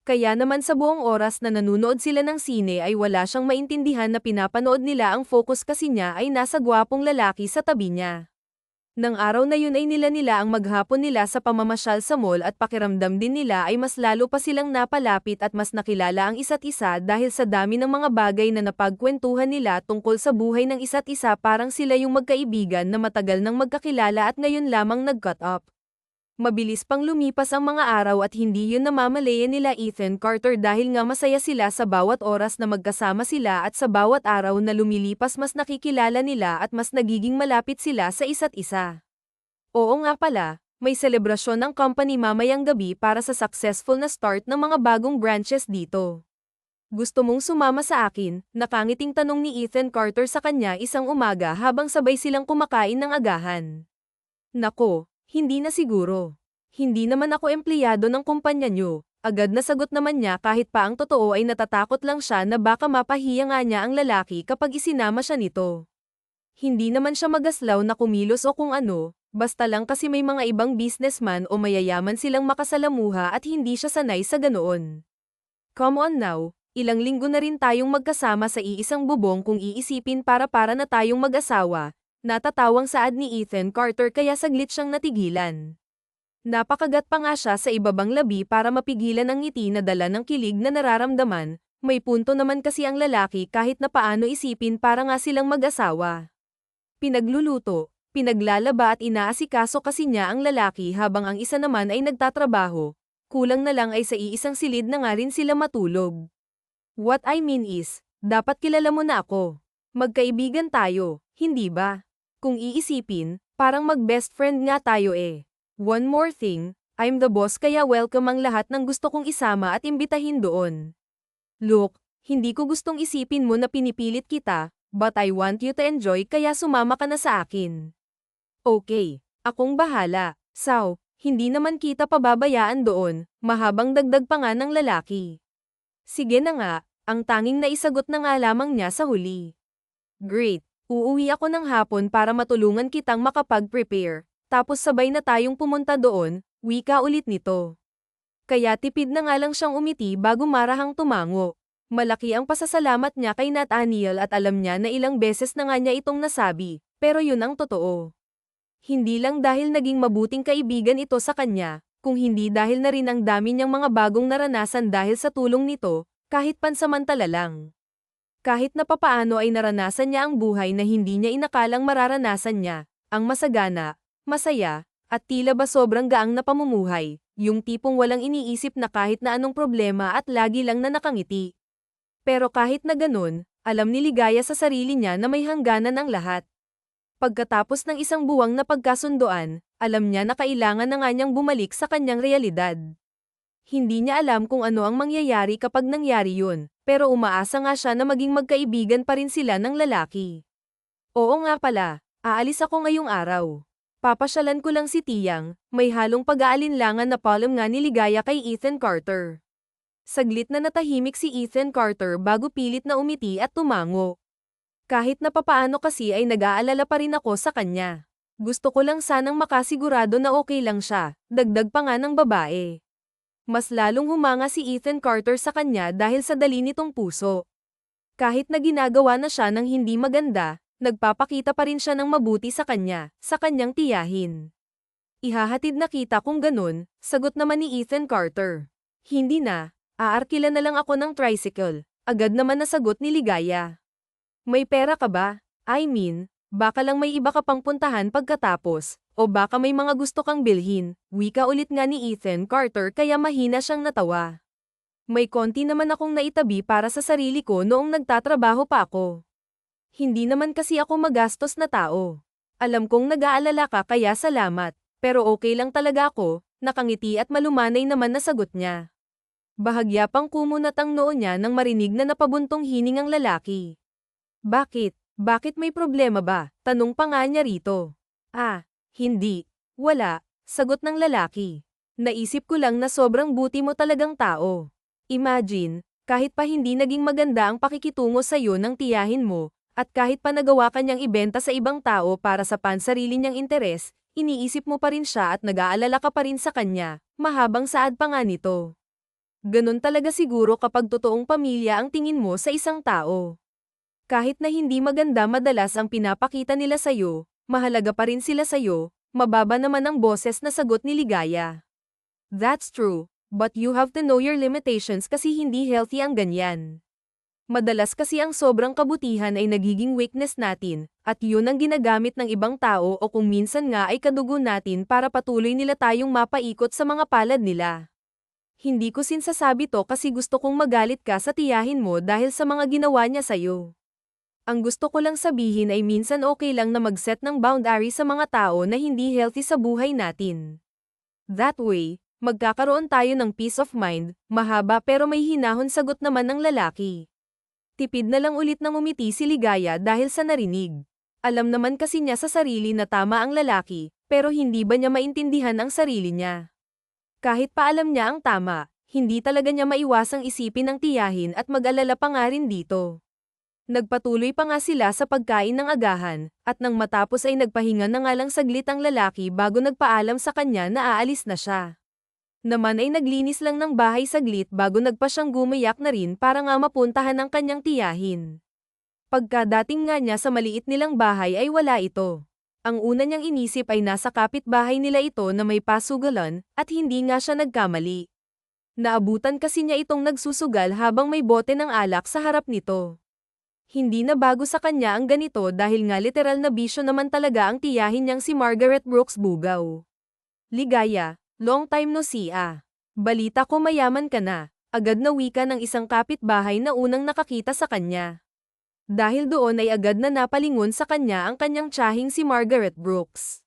Kaya naman sa buong oras na nanunood sila ng sine ay wala siyang maintindihan na pinapanood nila ang focus kasi niya ay nasa gwapong lalaki sa tabi niya. Nang araw na yun ay nila ang maghapon nila sa pamamasyal sa mall at pakiramdam din nila ay mas lalo pa silang napalapit at mas nakilala ang isa't isa dahil sa dami ng mga bagay na napagkwentuhan nila tungkol sa buhay ng isa't isa parang sila yung magkaibigan na matagal nang magkakilala at ngayon lamang nag-cut up. Mabilis pang lumipas ang mga araw at hindi yun namamalayan nila Ethan Carter dahil nga masaya sila sa bawat oras na magkasama sila at sa bawat araw na lumilipas mas nakikilala nila at mas nagiging malapit sila sa isa't isa. Oo nga pala, may selebrasyon ng company mamayang gabi para sa successful na start ng mga bagong branches dito. Gusto mong sumama sa akin? Nakangiting tanong ni Ethan Carter sa kanya isang umaga habang sabay silang kumakain ng agahan. Nako. Hindi na siguro. Hindi naman ako empleyado ng kumpanya nyo. Agad na sagot naman niya kahit pa ang totoo ay natatakot lang siya na baka mapahiya nga niya ang lalaki kapag isinama siya nito. Hindi naman siya magaslaw na kumilos o kung ano, basta lang kasi may mga ibang businessman o mayayaman silang makasalamuha at hindi siya sanay sa ganoon. Come on now, ilang linggo na rin tayong magkasama sa iisang bubong kung iisipin para na tayong mag-asawa. Natatawang saad ni Ethan Carter kaya saglit siyang natigilan. Napakagat pa nga siya sa ibabang labi para mapigilan ang ngiti na dala ng kilig na nararamdaman, may punto naman kasi ang lalaki kahit na paano isipin para nga silang mag-asawa. Pinagluluto, pinaglalaba at inaasikaso kasi niya ang lalaki habang ang isa naman ay nagtatrabaho, kulang na lang ay sa iisang silid na nga rin sila matulog. What I mean is, dapat kilala mo na ako. Magkaibigan tayo, hindi ba? Kung iisipin, parang mag-best friend nga tayo eh. One more thing, I'm the boss kaya welcome ang lahat ng gusto kong isama at imbitahin doon. Look, hindi ko gustong isipin mo na pinipilit kita, but I want you to enjoy kaya sumama ka na sa akin. Okay, akong bahala. So, hindi naman kita pababayaan doon, mahabang dagdag pa nga ng lalaki. Sige na nga, ang tanging naisagot na nga lamang niya sa huli. Great. Uuwi ako ng hapon para matulungan kitang makapag-prepare, tapos sabay na tayong pumunta doon, wika ulit nito. Kaya tipid na nga lang siyang umiti bago marahang tumango. Malaki ang pasasalamat niya kay Nathaniel at alam niya na ilang beses na nga niya itong nasabi, pero yun ang totoo. Hindi lang dahil naging mabuting kaibigan ito sa kanya, kung hindi dahil na rin ang dami niyang mga bagong naranasan dahil sa tulong nito, kahit pansamantala lang. Kahit na papaano ay naranasan niya ang buhay na hindi niya inakalang mararanasan niya, ang masagana, masaya, at tila ba sobrang gaang na pamumuhay, yung tipong walang iniisip na kahit na anong problema at lagi lang na nakangiti. Pero kahit na ganun, alam ni Ligaya sa sarili niya na may hangganan ang lahat. Pagkatapos ng isang buwang na pagkasunduan, alam niya na kailangan na nga niyang bumalik sa kanyang realidad. Hindi niya alam kung ano ang mangyayari kapag nangyari yun, pero umaasa nga siya na maging magkaibigan pa rin sila ng lalaki. Oo nga pala, aalis ako ngayong araw. Papasyalan ko lang si Tiyang, may halong pag-aalinlangan na palm nga ni Ligaya kay Ethan Carter. Saglit na natahimik si Ethan Carter bago pilit na umiti at tumango. Kahit na papaano kasi ay nag-aalala pa rin ako sa kanya. Gusto ko lang sanang makasigurado na okay lang siya, dagdag pa nga ng babae. Mas lalong humanga si Ethan Carter sa kanya dahil sa dali nitong puso. Kahit na ginagawa na siya ng hindi maganda, nagpapakita pa rin siya ng mabuti sa kanya, sa kanyang tiyahin. Ihahatid na kita kung ganun, sagot naman ni Ethan Carter. Hindi na, aarkila na lang ako ng tricycle, agad naman nasagot ni Ligaya. May pera ka ba? I mean, baka lang may iba ka pang puntahan pagkatapos. O baka may mga gusto kang bilhin, wika ulit nga ni Ethan Carter kaya mahina siyang natawa. May konti naman akong naitabi para sa sarili ko noong nagtatrabaho pa ako. Hindi naman kasi ako magastos na tao. Alam kong nag-aalala ka kaya salamat, pero okay lang talaga ako, nakangiti at malumanay naman na sagot niya. Bahagya pang kumunat ang noo niya nang marinig na napabuntong hining ang lalaki. Bakit? Bakit may problema ba? Tanong pa nga niya rito. Hindi. Wala. Sagot ng lalaki. Naisip ko lang na sobrang buti mo talagang tao. Imagine, kahit pa hindi naging maganda ang pakikitungo sa'yo ng tiyahin mo, at kahit pa nagawa ka niyang ibenta sa ibang tao para sa pansarili niyang interes, iniisip mo pa rin siya at nag-aalala ka pa rin sa kanya, mahabang saad pa nga nito. Ganun talaga siguro kapag totoong pamilya ang tingin mo sa isang tao. Kahit na hindi maganda madalas ang pinapakita nila sa'yo, mahalaga pa rin sila sa'yo, mababa naman ang boses na sagot ni Ligaya. That's true, but you have to know your limitations kasi hindi healthy ang ganyan. Madalas kasi ang sobrang kabutihan ay nagiging weakness natin, at yun ang ginagamit ng ibang tao o kung minsan nga ay kadugo natin para patuloy nila tayong mapaikot sa mga palad nila. Hindi ko sinsasabi to kasi gusto kong magalit ka sa tiyahin mo dahil sa mga ginawa niya sa'yo. Ang gusto ko lang sabihin ay minsan okay lang na mag-set ng boundary sa mga tao na hindi healthy sa buhay natin. That way, magkakaroon tayo ng peace of mind, mahaba pero may hinahon sagot naman ng lalaki. Tipid na lang ulit ng umiti si Ligaya dahil sa narinig. Alam naman kasi niya sa sarili na tama ang lalaki, pero hindi ba niya maintindihan ang sarili niya? Kahit pa alam niya ang tama, hindi talaga niya maiwasang isipin ang tiyahin at mag-alala pa nga rin dito. Nagpatuloy pa nga sila sa pagkain ng agahan, at nang matapos ay nagpahinga na nga lang saglit ang lalaki bago nagpaalam sa kanya na aalis na siya. Naman ay naglinis lang ng bahay saglit bago nagpa siyang gumayak na rin para nga mapuntahan ang kanyang tiyahin. Pagkadating nga niya sa maliit nilang bahay ay wala ito. Ang una niyang inisip ay nasa kapitbahay nila ito na may pasugalan, at hindi nga siya nagkamali. Naabutan kasi niya itong nagsusugal habang may bote ng alak sa harap nito. Hindi na bago sa kanya ang ganito dahil nga literal na bisyo naman talaga ang tiyahin niyang si Margaret Brooks Bugaw. Ligaya, long time no see ah. Balita ko mayaman ka na, agad na wika ng isang kapitbahay na unang nakakita sa kanya. Dahil doon ay agad na napalingon sa kanya ang kanyang tiyahing si Margaret Brooks.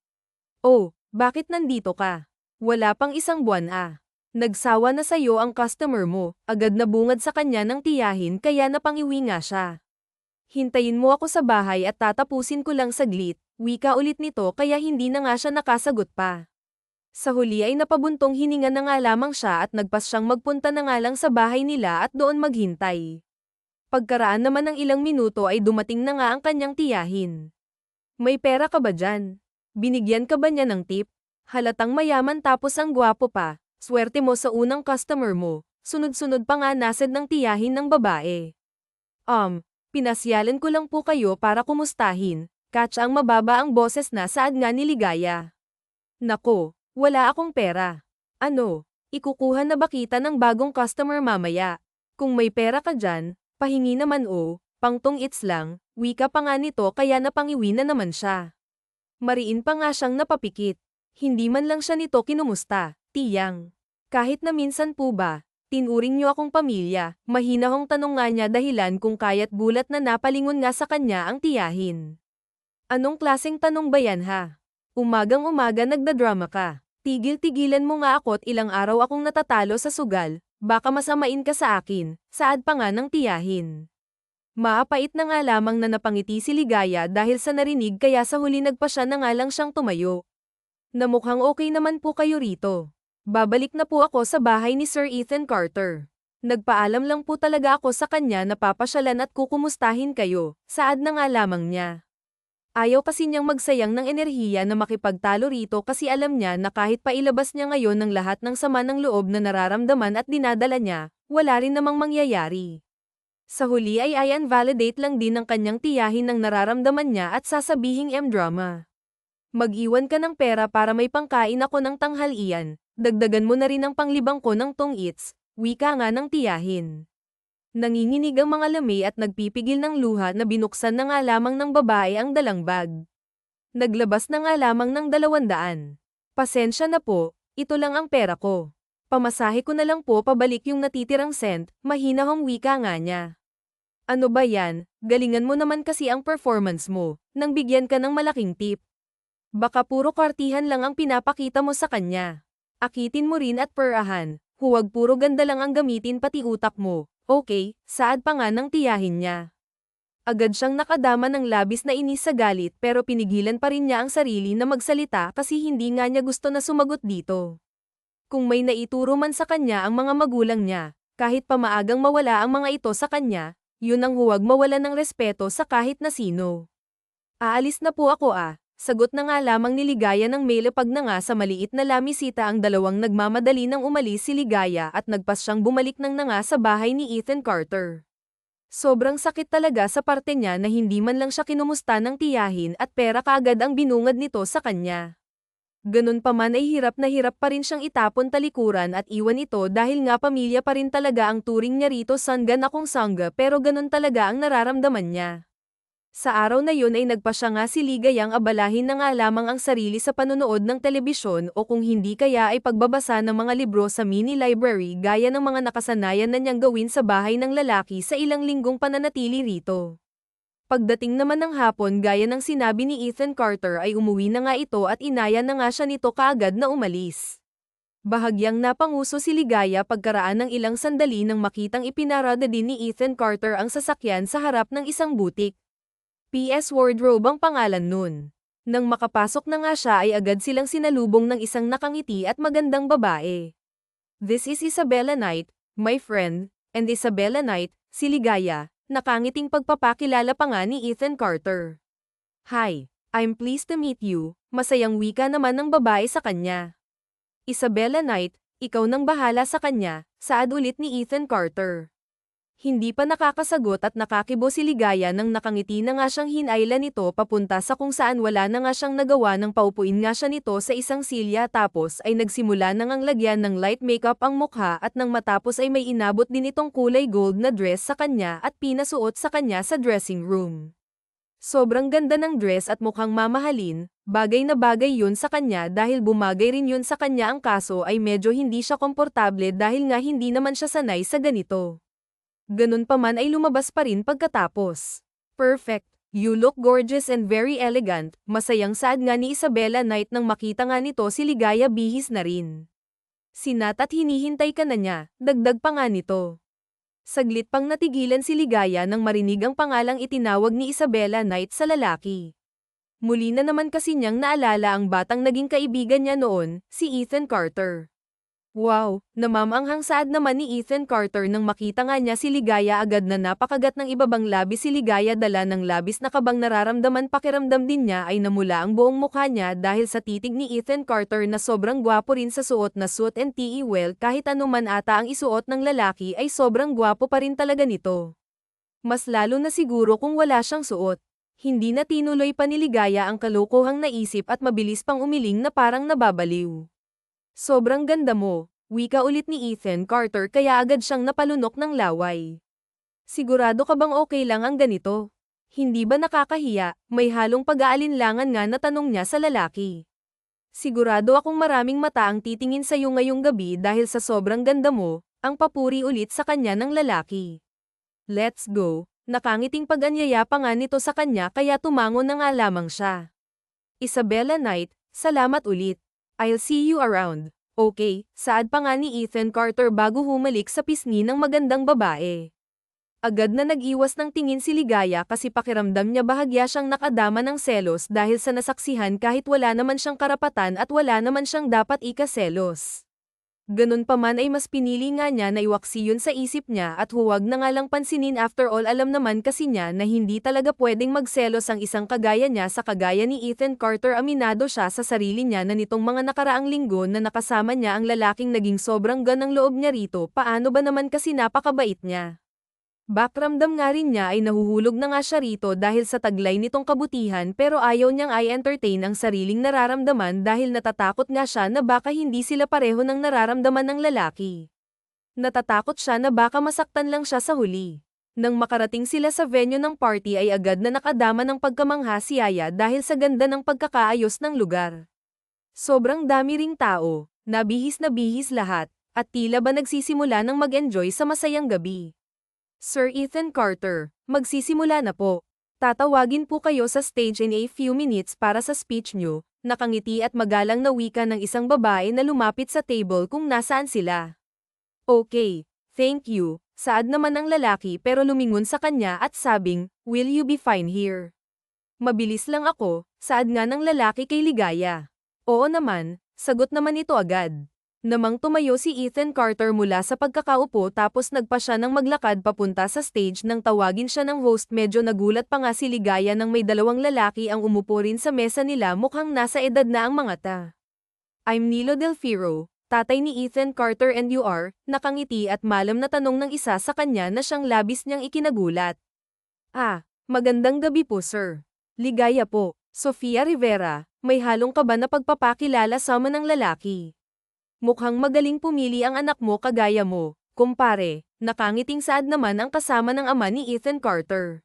Oh, bakit nandito ka? Wala pang isang buwan ah. Nagsawa na sa'yo ang customer mo, agad na bungad sa kanya ng tiyahin kaya napangiwi nga siya. Hintayin mo ako sa bahay at tatapusin ko lang saglit, wika ulit nito kaya hindi na nga siya nakasagot pa. Sa huli ay napabuntong hininga na nga lamang siya at nagpas siyang magpunta na nga lang sa bahay nila at doon maghintay. Pagkaraan naman ng ilang minuto ay dumating na nga ang kanyang tiyahin. May pera ka ba dyan? Binigyan ka ba niya ng tip? Halatang mayaman tapos ang gwapo pa, swerte mo sa unang customer mo, sunod-sunod pa nga nased ng tiyahin ng babae. Pinasyalan ko lang po kayo para kumustahin, catch ang mababa ang boses na saad nga ni Ligaya. Nako, wala akong pera. Ano, ikukuha na ba kita ng bagong customer mamaya? Kung may pera ka dyan, pahingi naman pangtong its lang, wika pa nga nito kaya napangiwi na naman siya. Mariin pa nga siyang napapikit. Hindi man lang siya nito kinumusta, tiyang. Kahit na minsan po ba, tinuring niyo akong pamilya, mahinahong tanong nga niya dahilan kung kaya't gulat na napalingon nga sa kanya ang tiyahin. Anong klaseng tanong ba yan ha? Umagang-umaga nagdadrama ka. Tigil-tigilan mo nga ako't ilang araw akong natatalo sa sugal, baka masamain ka sa akin, saad pa nga ng tiyahin. Maapait na nga lamang na napangiti si Ligaya dahil sa narinig kaya sa huli nagpa siya na nga lang siyang tumayo. Na mukhang okay naman po kayo rito. Babalik na po ako sa bahay ni Sir Ethan Carter. Nagpaalam lang po talaga ako sa kanya na papasyalan at kukumustahin kayo, saad na nga lamang niya. Ayaw kasi niyang magsayang ng enerhiya na makipagtalo rito kasi alam niya na kahit pailabas niya ngayon ng lahat ng sama ng loob na nararamdaman at dinadala niya, wala rin namang mangyayari. Sa huli ay i-validate lang din ng kanyang tiyahin ng nararamdaman niya at sasabihing drama. Mag-iwan ka ng pera para may pangkain ako ng tanghalian, dagdagan mo na rin ang panglibang ko ng tong-its, wika nga ng tiyahin. Nanginginig ang mga lami at nagpipigil ng luha na binuksan na nga lamang ng babae ang dalang bag. Naglabas na nga lamang ng 200. Pasensya na po, ito lang ang pera ko. Pamasahe ko na lang po pabalik yung natitirang cent, mahinahong wika nga niya. Ano ba yan, galingan mo naman kasi ang performance mo, nang bigyan ka ng malaking tip. Baka puro kwartihan lang ang pinapakita mo sa kanya. Akitin mo rin at perahan, huwag puro ganda lang ang gamitin pati utak mo, okay, saad pa nga ng tiyahin niya. Agad siyang nakadama ng labis na inis sa galit pero pinigilan pa rin niya ang sarili na magsalita kasi hindi nga niya gusto na sumagot dito. Kung may naituro man sa kanya ang mga magulang niya, kahit pa maagang mawala ang mga ito sa kanya, yun ang huwag mawala ng respeto sa kahit na sino. Aalis na po ako sagot na nga lamang ni Ligaya ng mailapag na nga sa maliit na lamisita ang dalawang nagmamadali nang umalis si Ligaya at nagpas siyang bumalik nang na nga sa bahay ni Ethan Carter. Sobrang sakit talaga sa parte niya na hindi man lang siya kinumusta ng tiyahin at pera kaagad ang binungad nito sa kanya. Ganun pa man ay hirap na hirap pa rin siyang itapon talikuran at iwan ito dahil nga pamilya pa rin talaga ang turing niya rito sangga na kung sangga pero ganun talaga ang nararamdaman niya. Sa araw na yun ay nagpa siya nga si Ligayang abalahin na nga lamang ang sarili sa panonood ng telebisyon o kung hindi kaya ay pagbabasa ng mga libro sa mini library gaya ng mga nakasanayan na niyang gawin sa bahay ng lalaki sa ilang linggong pananatili rito. Pagdating naman ng hapon gaya ng sinabi ni Ethan Carter ay umuwi na nga ito at inaya na nga siya nito kaagad na umalis. Bahagyang napanguso si Ligaya pagkaraan ng ilang sandali nang makitang ipinarada din ni Ethan Carter ang sasakyan sa harap ng isang butik. PS Wardrobe ang pangalan nun. Nang makapasok na nga siya ay agad silang sinalubong ng isang nakangiti at magandang babae. This is Isabella Knight, my friend, and Isabella Knight, si Ligaya, nakangiting pagpapakilala pa nga ni Ethan Carter. Hi, I'm pleased to meet you, masayang wika naman ng babae sa kanya. Isabella Knight, ikaw nang bahala sa kanya, saad ulit ni Ethan Carter. Hindi pa nakakasagot at nakakibo si Ligaya nang nakangiti na nga siyang hinayla nito papunta sa kung saan wala na nga siyang nagawa nang paupuin nga siya nito sa isang silya tapos ay nagsimula na ngang lagyan ng light makeup ang mukha at nang matapos ay may inabot din itong kulay gold na dress sa kanya at pinasuot sa kanya sa dressing room. Sobrang ganda ng dress at mukhang mamahalin, bagay na bagay yun sa kanya dahil bumagay rin yun sa kanya ang kaso ay medyo hindi siya komportable dahil nga hindi naman siya sanay sa ganito. Ganun pa man ay lumabas pa rin pagkatapos. Perfect, you look gorgeous and very elegant, masayang saad nga ni Isabella Knight nang makita nga nito si Ligaya bihis na rin. Sinat at hinihintay ka na niya, dagdag pa nga nito. Saglit pang natigilan si Ligaya nang marinig ang pangalang itinawag ni Isabella Knight sa lalaki. Muli na naman kasi niyang naalala ang batang naging kaibigan niya noon, si Ethan Carter. Wow, namamanghang saad naman ni Ethan Carter nang makita nga niya si Ligaya agad na napakagat ng ibabang labis si Ligaya dala ng labis na kabang nararamdaman pakiramdam din niya ay namula ang buong mukha niya dahil sa titig ni Ethan Carter na sobrang gwapo rin sa suot na suit and tie well kahit anuman ata ang isuot ng lalaki ay sobrang gwapo pa rin talaga nito. Mas lalo na siguro kung wala siyang suot. Hindi na tinuloy pa ni Ligaya ang kalokohang naisip at mabilis pang umiling na parang nababaliw. Sobrang ganda mo, wika ulit ni Ethan Carter kaya agad siyang napalunok ng laway. Sigurado ka bang okay lang ang ganito? Hindi ba nakakahiya? May halong pag-aalinlangan nga na tanong niya sa lalaki. Sigurado akong maraming mata ang titingin sa iyo ngayong gabi dahil sa sobrang ganda mo, ang papuri ulit sa kanya ng lalaki. Let's go, nakangiting pag-anyaya pa nga nito sa kanya kaya tumango na nga lamang siya. Isabella Knight, salamat ulit. I'll see you around. Okay, saad pa nga ni Ethan Carter bago humalik sa pisngi ng magandang babae. Agad na nag-iwas ng tingin si Ligaya kasi pakiramdam niya bahagya siyang nakadama ng selos dahil sa nasaksihan kahit wala naman siyang karapatan at wala naman siyang dapat ikaselos. Ganun pa man ay mas pinili nga niya na iwaksi yun sa isip niya at huwag na nga lang pansinin after all alam naman kasi niya na hindi talaga pwedeng magselos ang isang kagaya niya sa kagaya ni Ethan Carter aminado siya sa sarili niya na nitong mga nakaraang linggo na nakasama niya ang lalaking naging sobrang ganang loob niya rito paano ba naman kasi napakabait niya. Bakramdam nga rin niya ay nahuhulog na nga siya rito dahil sa taglay nitong kabutihan pero ayaw niyang i-entertain ang sariling nararamdaman dahil natatakot nga siya na baka hindi sila pareho ng nararamdaman ng lalaki. Natatakot siya na baka masaktan lang siya sa huli. Nang makarating sila sa venue ng party ay agad na nakadama ng pagkamangha si Aya dahil sa ganda ng pagkakaayos ng lugar. Sobrang dami ring tao, na bihis lahat, at tila ba nagsisimula ng mag-enjoy sa masayang gabi. Sir Ethan Carter, magsisimula na po. Tatawagin po kayo sa stage in a few minutes para sa speech nyo, nakangiti at magalang na wika ng isang babae na lumapit sa table kung nasaan sila. Okay, thank you, Saad naman ang lalaki pero lumingon sa kanya at sabing, "Will you be fine here?" "Mabilis lang ako," saad nga ng lalaki kay Ligaya. "Oo naman," sagot naman ito agad. Namang tumayo si Ethan Carter mula sa pagkakaupo tapos nagpa siya ng maglakad papunta sa stage nang tawagin siya ng host. Medyo nagulat pa nga si Ligaya nang may dalawang lalaki ang umupo rin sa mesa nila, mukhang nasa edad na ang mga ta. "I'm Nilo Del Firo, tatay ni Ethan Carter, and you are?" Nakangiti at malam na tanong ng isa sa kanya na siyang labis niyang ikinagulat. "Ah, magandang gabi po sir. Ligaya po, Sofia Rivera." May halong kaba na pagpapakilala sa ng lalaki. "Mukhang magaling pumili ang anak mo kagaya mo, kumpare." Nakangiting saad naman ang kasama ng ama ni Ethan Carter.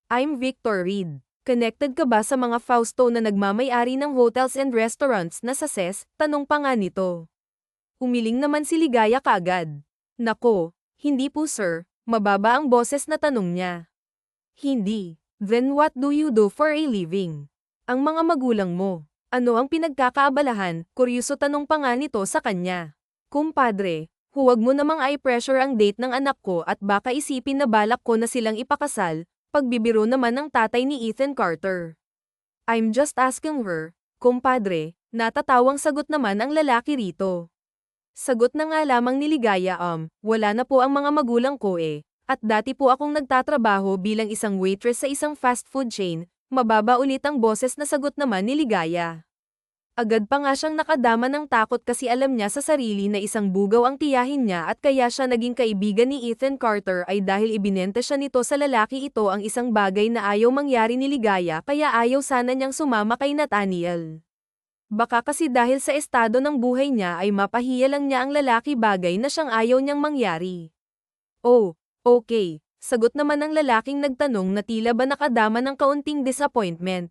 "I'm Victor Reed. Connected ka ba sa mga Fausto na nagmamay-ari ng hotels and restaurants na sa CES?" Tanong pa nga nito. Umiling naman si Ligaya kaagad. "Nako, hindi po sir." Mababa ang boses na tanong niya. "Hindi. Then what do you do for a living?" "Ang mga magulang mo, ano ang pinagkakaabalahan?" Kuryoso tanong pa nga nito sa kanya. "Kumpadre, huwag mo namang i-pressure ang date ng anak ko at baka isipin na balak ko na silang ipakasal." Pagbibiro naman ng tatay ni Ethan Carter. "I'm just asking her, kumpadre." Natatawang sagot naman ang lalaki rito. Sagot na nga lamang ni Ligaya, "Wala na po ang mga magulang ko eh. At dati po akong nagtatrabaho bilang isang waitress sa isang fast food chain." Mababa ulit ang boses na sagot naman ni Ligaya. Agad pa nga siyang nakadama ng takot kasi alam niya sa sarili na isang bugaw ang tiyahin niya at kaya siya naging kaibigan ni Ethan Carter ay dahil ibinenta siya nito sa lalaki ito, ang isang bagay na ayaw mangyari ni Ligaya, kaya ayaw sana niyang sumama kay Nathaniel. Baka kasi dahil sa estado ng buhay niya ay mapahiya lang niya ang lalaki, bagay na siyang ayaw niyang mangyari. "Oh, okay." Sagot naman ng lalaking nagtanong na tila ba nakadama ng kaunting disappointment.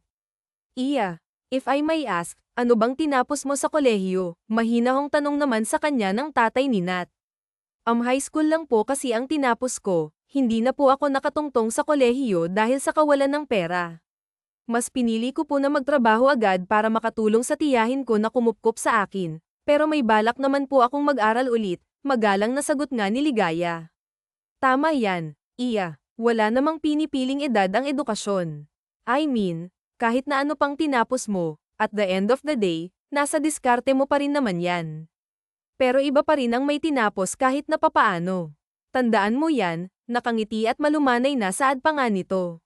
"Iya, if I may ask, ano bang tinapos mo sa kolehiyo?" Mahinahong tanong naman sa kanya ng tatay ni Nat. High school lang po kasi ang tinapos ko. Hindi na po ako nakatungtong sa kolehiyo dahil sa kawalan ng pera. Mas pinili ko po na magtrabaho agad para makatulong sa tiyahin ko na kumupkop sa akin. Pero may balak naman po akong mag-aral ulit." Magalang na sagot nga ni Ligaya. "Tama yan, Iya. Wala namang pinipiling edad ang edukasyon. I mean, kahit na ano pang tinapos mo, at the end of the day, nasa diskarte mo pa rin naman yan. Pero iba pa rin ang may tinapos kahit na papaano. Tandaan mo yan." Nakangiti at malumanay na saad pa nga nito.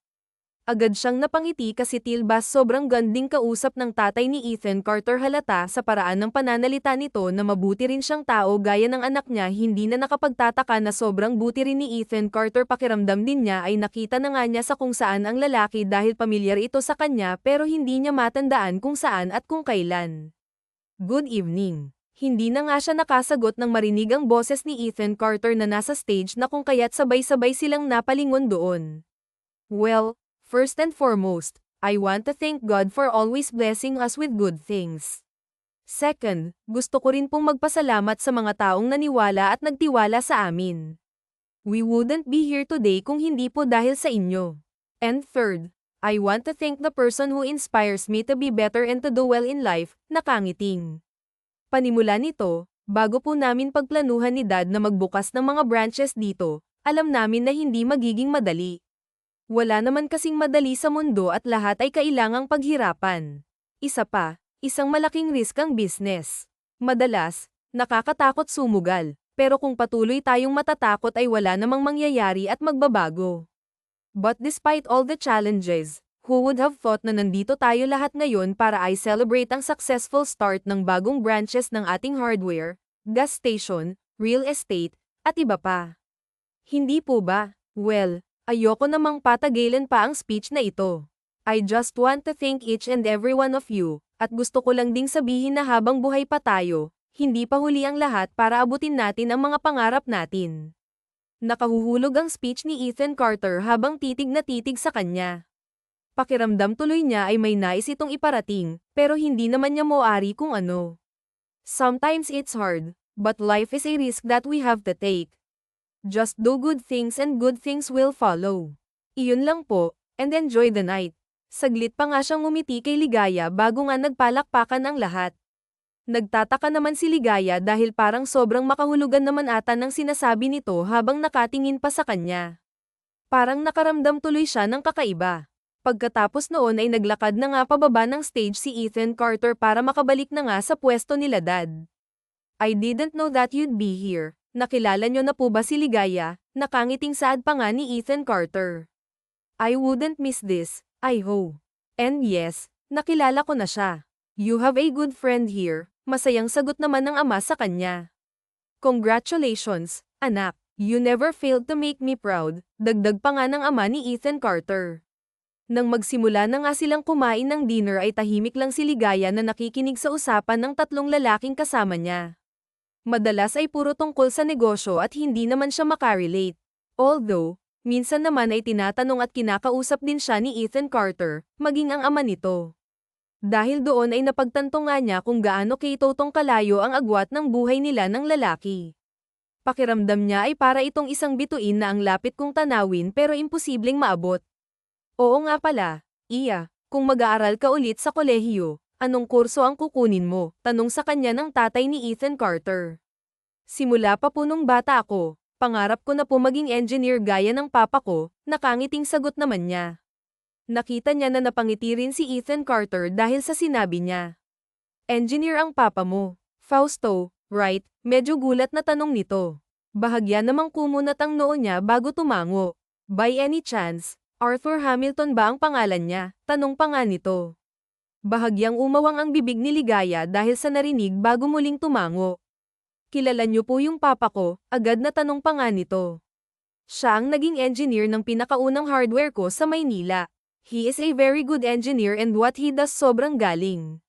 Agad siyang napangiti kasi tilbas sobrang ganding kausap ng tatay ni Ethan Carter. Halata sa paraan ng pananalita nito na mabuti rin siyang tao gaya ng anak niya. Hindi na nakapagtataka na sobrang buti rin ni Ethan Carter. Pakiramdam din niya ay nakita na nga niya sa kung saan ang lalaki dahil pamilyar ito sa kanya, pero hindi niya matandaan kung saan at kung kailan. "Good evening." Hindi na nga siya nakasagot nang marinig ang boses ni Ethan Carter na nasa stage na kung kaya't sabay-sabay silang napalingon doon. "Well, first and foremost, I want to thank God for always blessing us with good things. Second, gusto ko rin pong magpasalamat sa mga taong naniwala at nagtiwala sa amin. We wouldn't be here today kung hindi po dahil sa inyo. And third, I want to thank the person who inspires me to be better and to do well in life." Nakangiting. Panimula nito, bago po namin pagplanuhan ni Dad na magbukas ng mga branches dito, alam namin na hindi magiging madali. Wala naman kasing madali sa mundo at lahat ay kailangang paghirapan. Isa pa, isang malaking risk ang business. Madalas, nakakatakot sumugal, pero kung patuloy tayong matatakot ay wala namang mangyayari at magbabago. But despite all the challenges, who would have thought na nandito tayo lahat ngayon para i-celebrate ang successful start ng bagong branches ng ating hardware, gas station, real estate, at iba pa. Hindi po ba? Well, ayoko namang patagalin pa ang speech na ito. I just want to thank each and every one of you, at gusto ko lang ding sabihin na habang buhay pa tayo, hindi pa huli ang lahat para abutin natin ang mga pangarap natin. Nakahuhulog ang speech ni Ethan Carter habang titig na titig sa kanya. Pakiramdam tuloy niya ay may nais itong iparating, pero hindi naman niya moari kung ano. Sometimes it's hard, but life is a risk that we have to take. Just do good things and good things will follow. Iyon lang po, and enjoy the night. Saglit pa nga siyang ngumiti kay Ligaya bago nga nagpalakpakan ang lahat. Nagtataka naman si Ligaya dahil parang sobrang makahulugan naman ata ng sinasabi nito habang nakatingin pa sa kanya. Parang nakaramdam tuloy siya ng kakaiba. Pagkatapos noon ay naglakad na nga pababa ng stage si Ethan Carter para makabalik na nga sa pwesto nila Dad. I didn't know that you'd be here. Nakilala nyo na po ba si Ligaya? Nakangiting saad pa nga ni Ethan Carter. I wouldn't miss this, I hope. And yes, nakilala ko na siya. You have a good friend here. Masayang sagot naman ng ama sa kanya. Congratulations, anak. You never failed to make me proud. Dagdag pa nga ng ama ni Ethan Carter. Nang magsimula na nga silang kumain ng dinner ay tahimik lang si Ligaya na nakikinig sa usapan ng tatlong lalaking kasama niya. Madalas ay puro tungkol sa negosyo at hindi naman siya makarelate. Although, minsan naman ay tinatanong at kinakausap din siya ni Ethan Carter, maging ang ama nito. Dahil doon ay napagtanto nga niya kung gaano kay Totong kalayo ang agwat ng buhay nila ng lalaki. Pakiramdam niya ay para itong isang bituin na ang lapit kong tanawin pero imposibleng maabot. Oo nga pala, Iya, kung mag-aaral ka ulit sa kolehiyo, anong kurso ang kukunin mo? Tanong sa kanya ng tatay ni Ethan Carter. Simula pa po nung bata ako, pangarap ko na po maging engineer gaya ng papa ko, nakangiting sagot naman niya. Nakita niya na napangiti rin si Ethan Carter dahil sa sinabi niya. Engineer ang papa mo. Fausto, right? Medyo gulat na tanong nito. Bahagya namang kumunat ang noo niya bago tumango. By any chance, Arthur Hamilton ba ang pangalan niya? Tanong pa nga nito. Bahagyang umawang ang bibig ni Ligaya dahil sa narinig bago muling tumango. Kilala niyo po yung papa ko, agad na tanong pa nga nito. Siya ang naging engineer ng pinakaunang hardware ko sa Maynila. He is a very good engineer and what he does sobrang galing.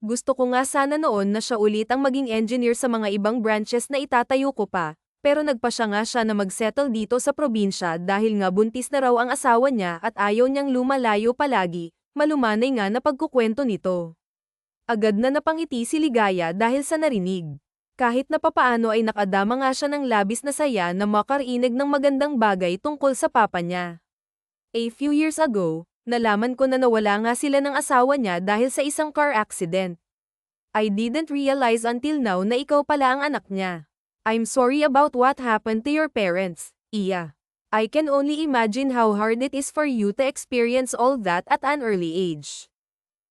Gusto ko nga sana noon na siya ulit ang maging engineer sa mga ibang branches na itatayo ko pa, pero nagpasya nga siya na mag-settle dito sa probinsya dahil nga buntis na raw ang asawa niya at ayaw niyang lumalayo palagi, malumanay nga na pagkukwento nito. Agad na napangiti si Ligaya dahil sa narinig. Kahit na papaano ay nakadama nga siya ng labis na saya na makarinig ng magandang bagay tungkol sa papa niya. A few years ago, nalaman ko na nawala nga sila ng asawa niya dahil sa isang car accident. I didn't realize until now na ikaw pala ang anak niya. I'm sorry about what happened to your parents, Iya. I can only imagine how hard it is for you to experience all that at an early age.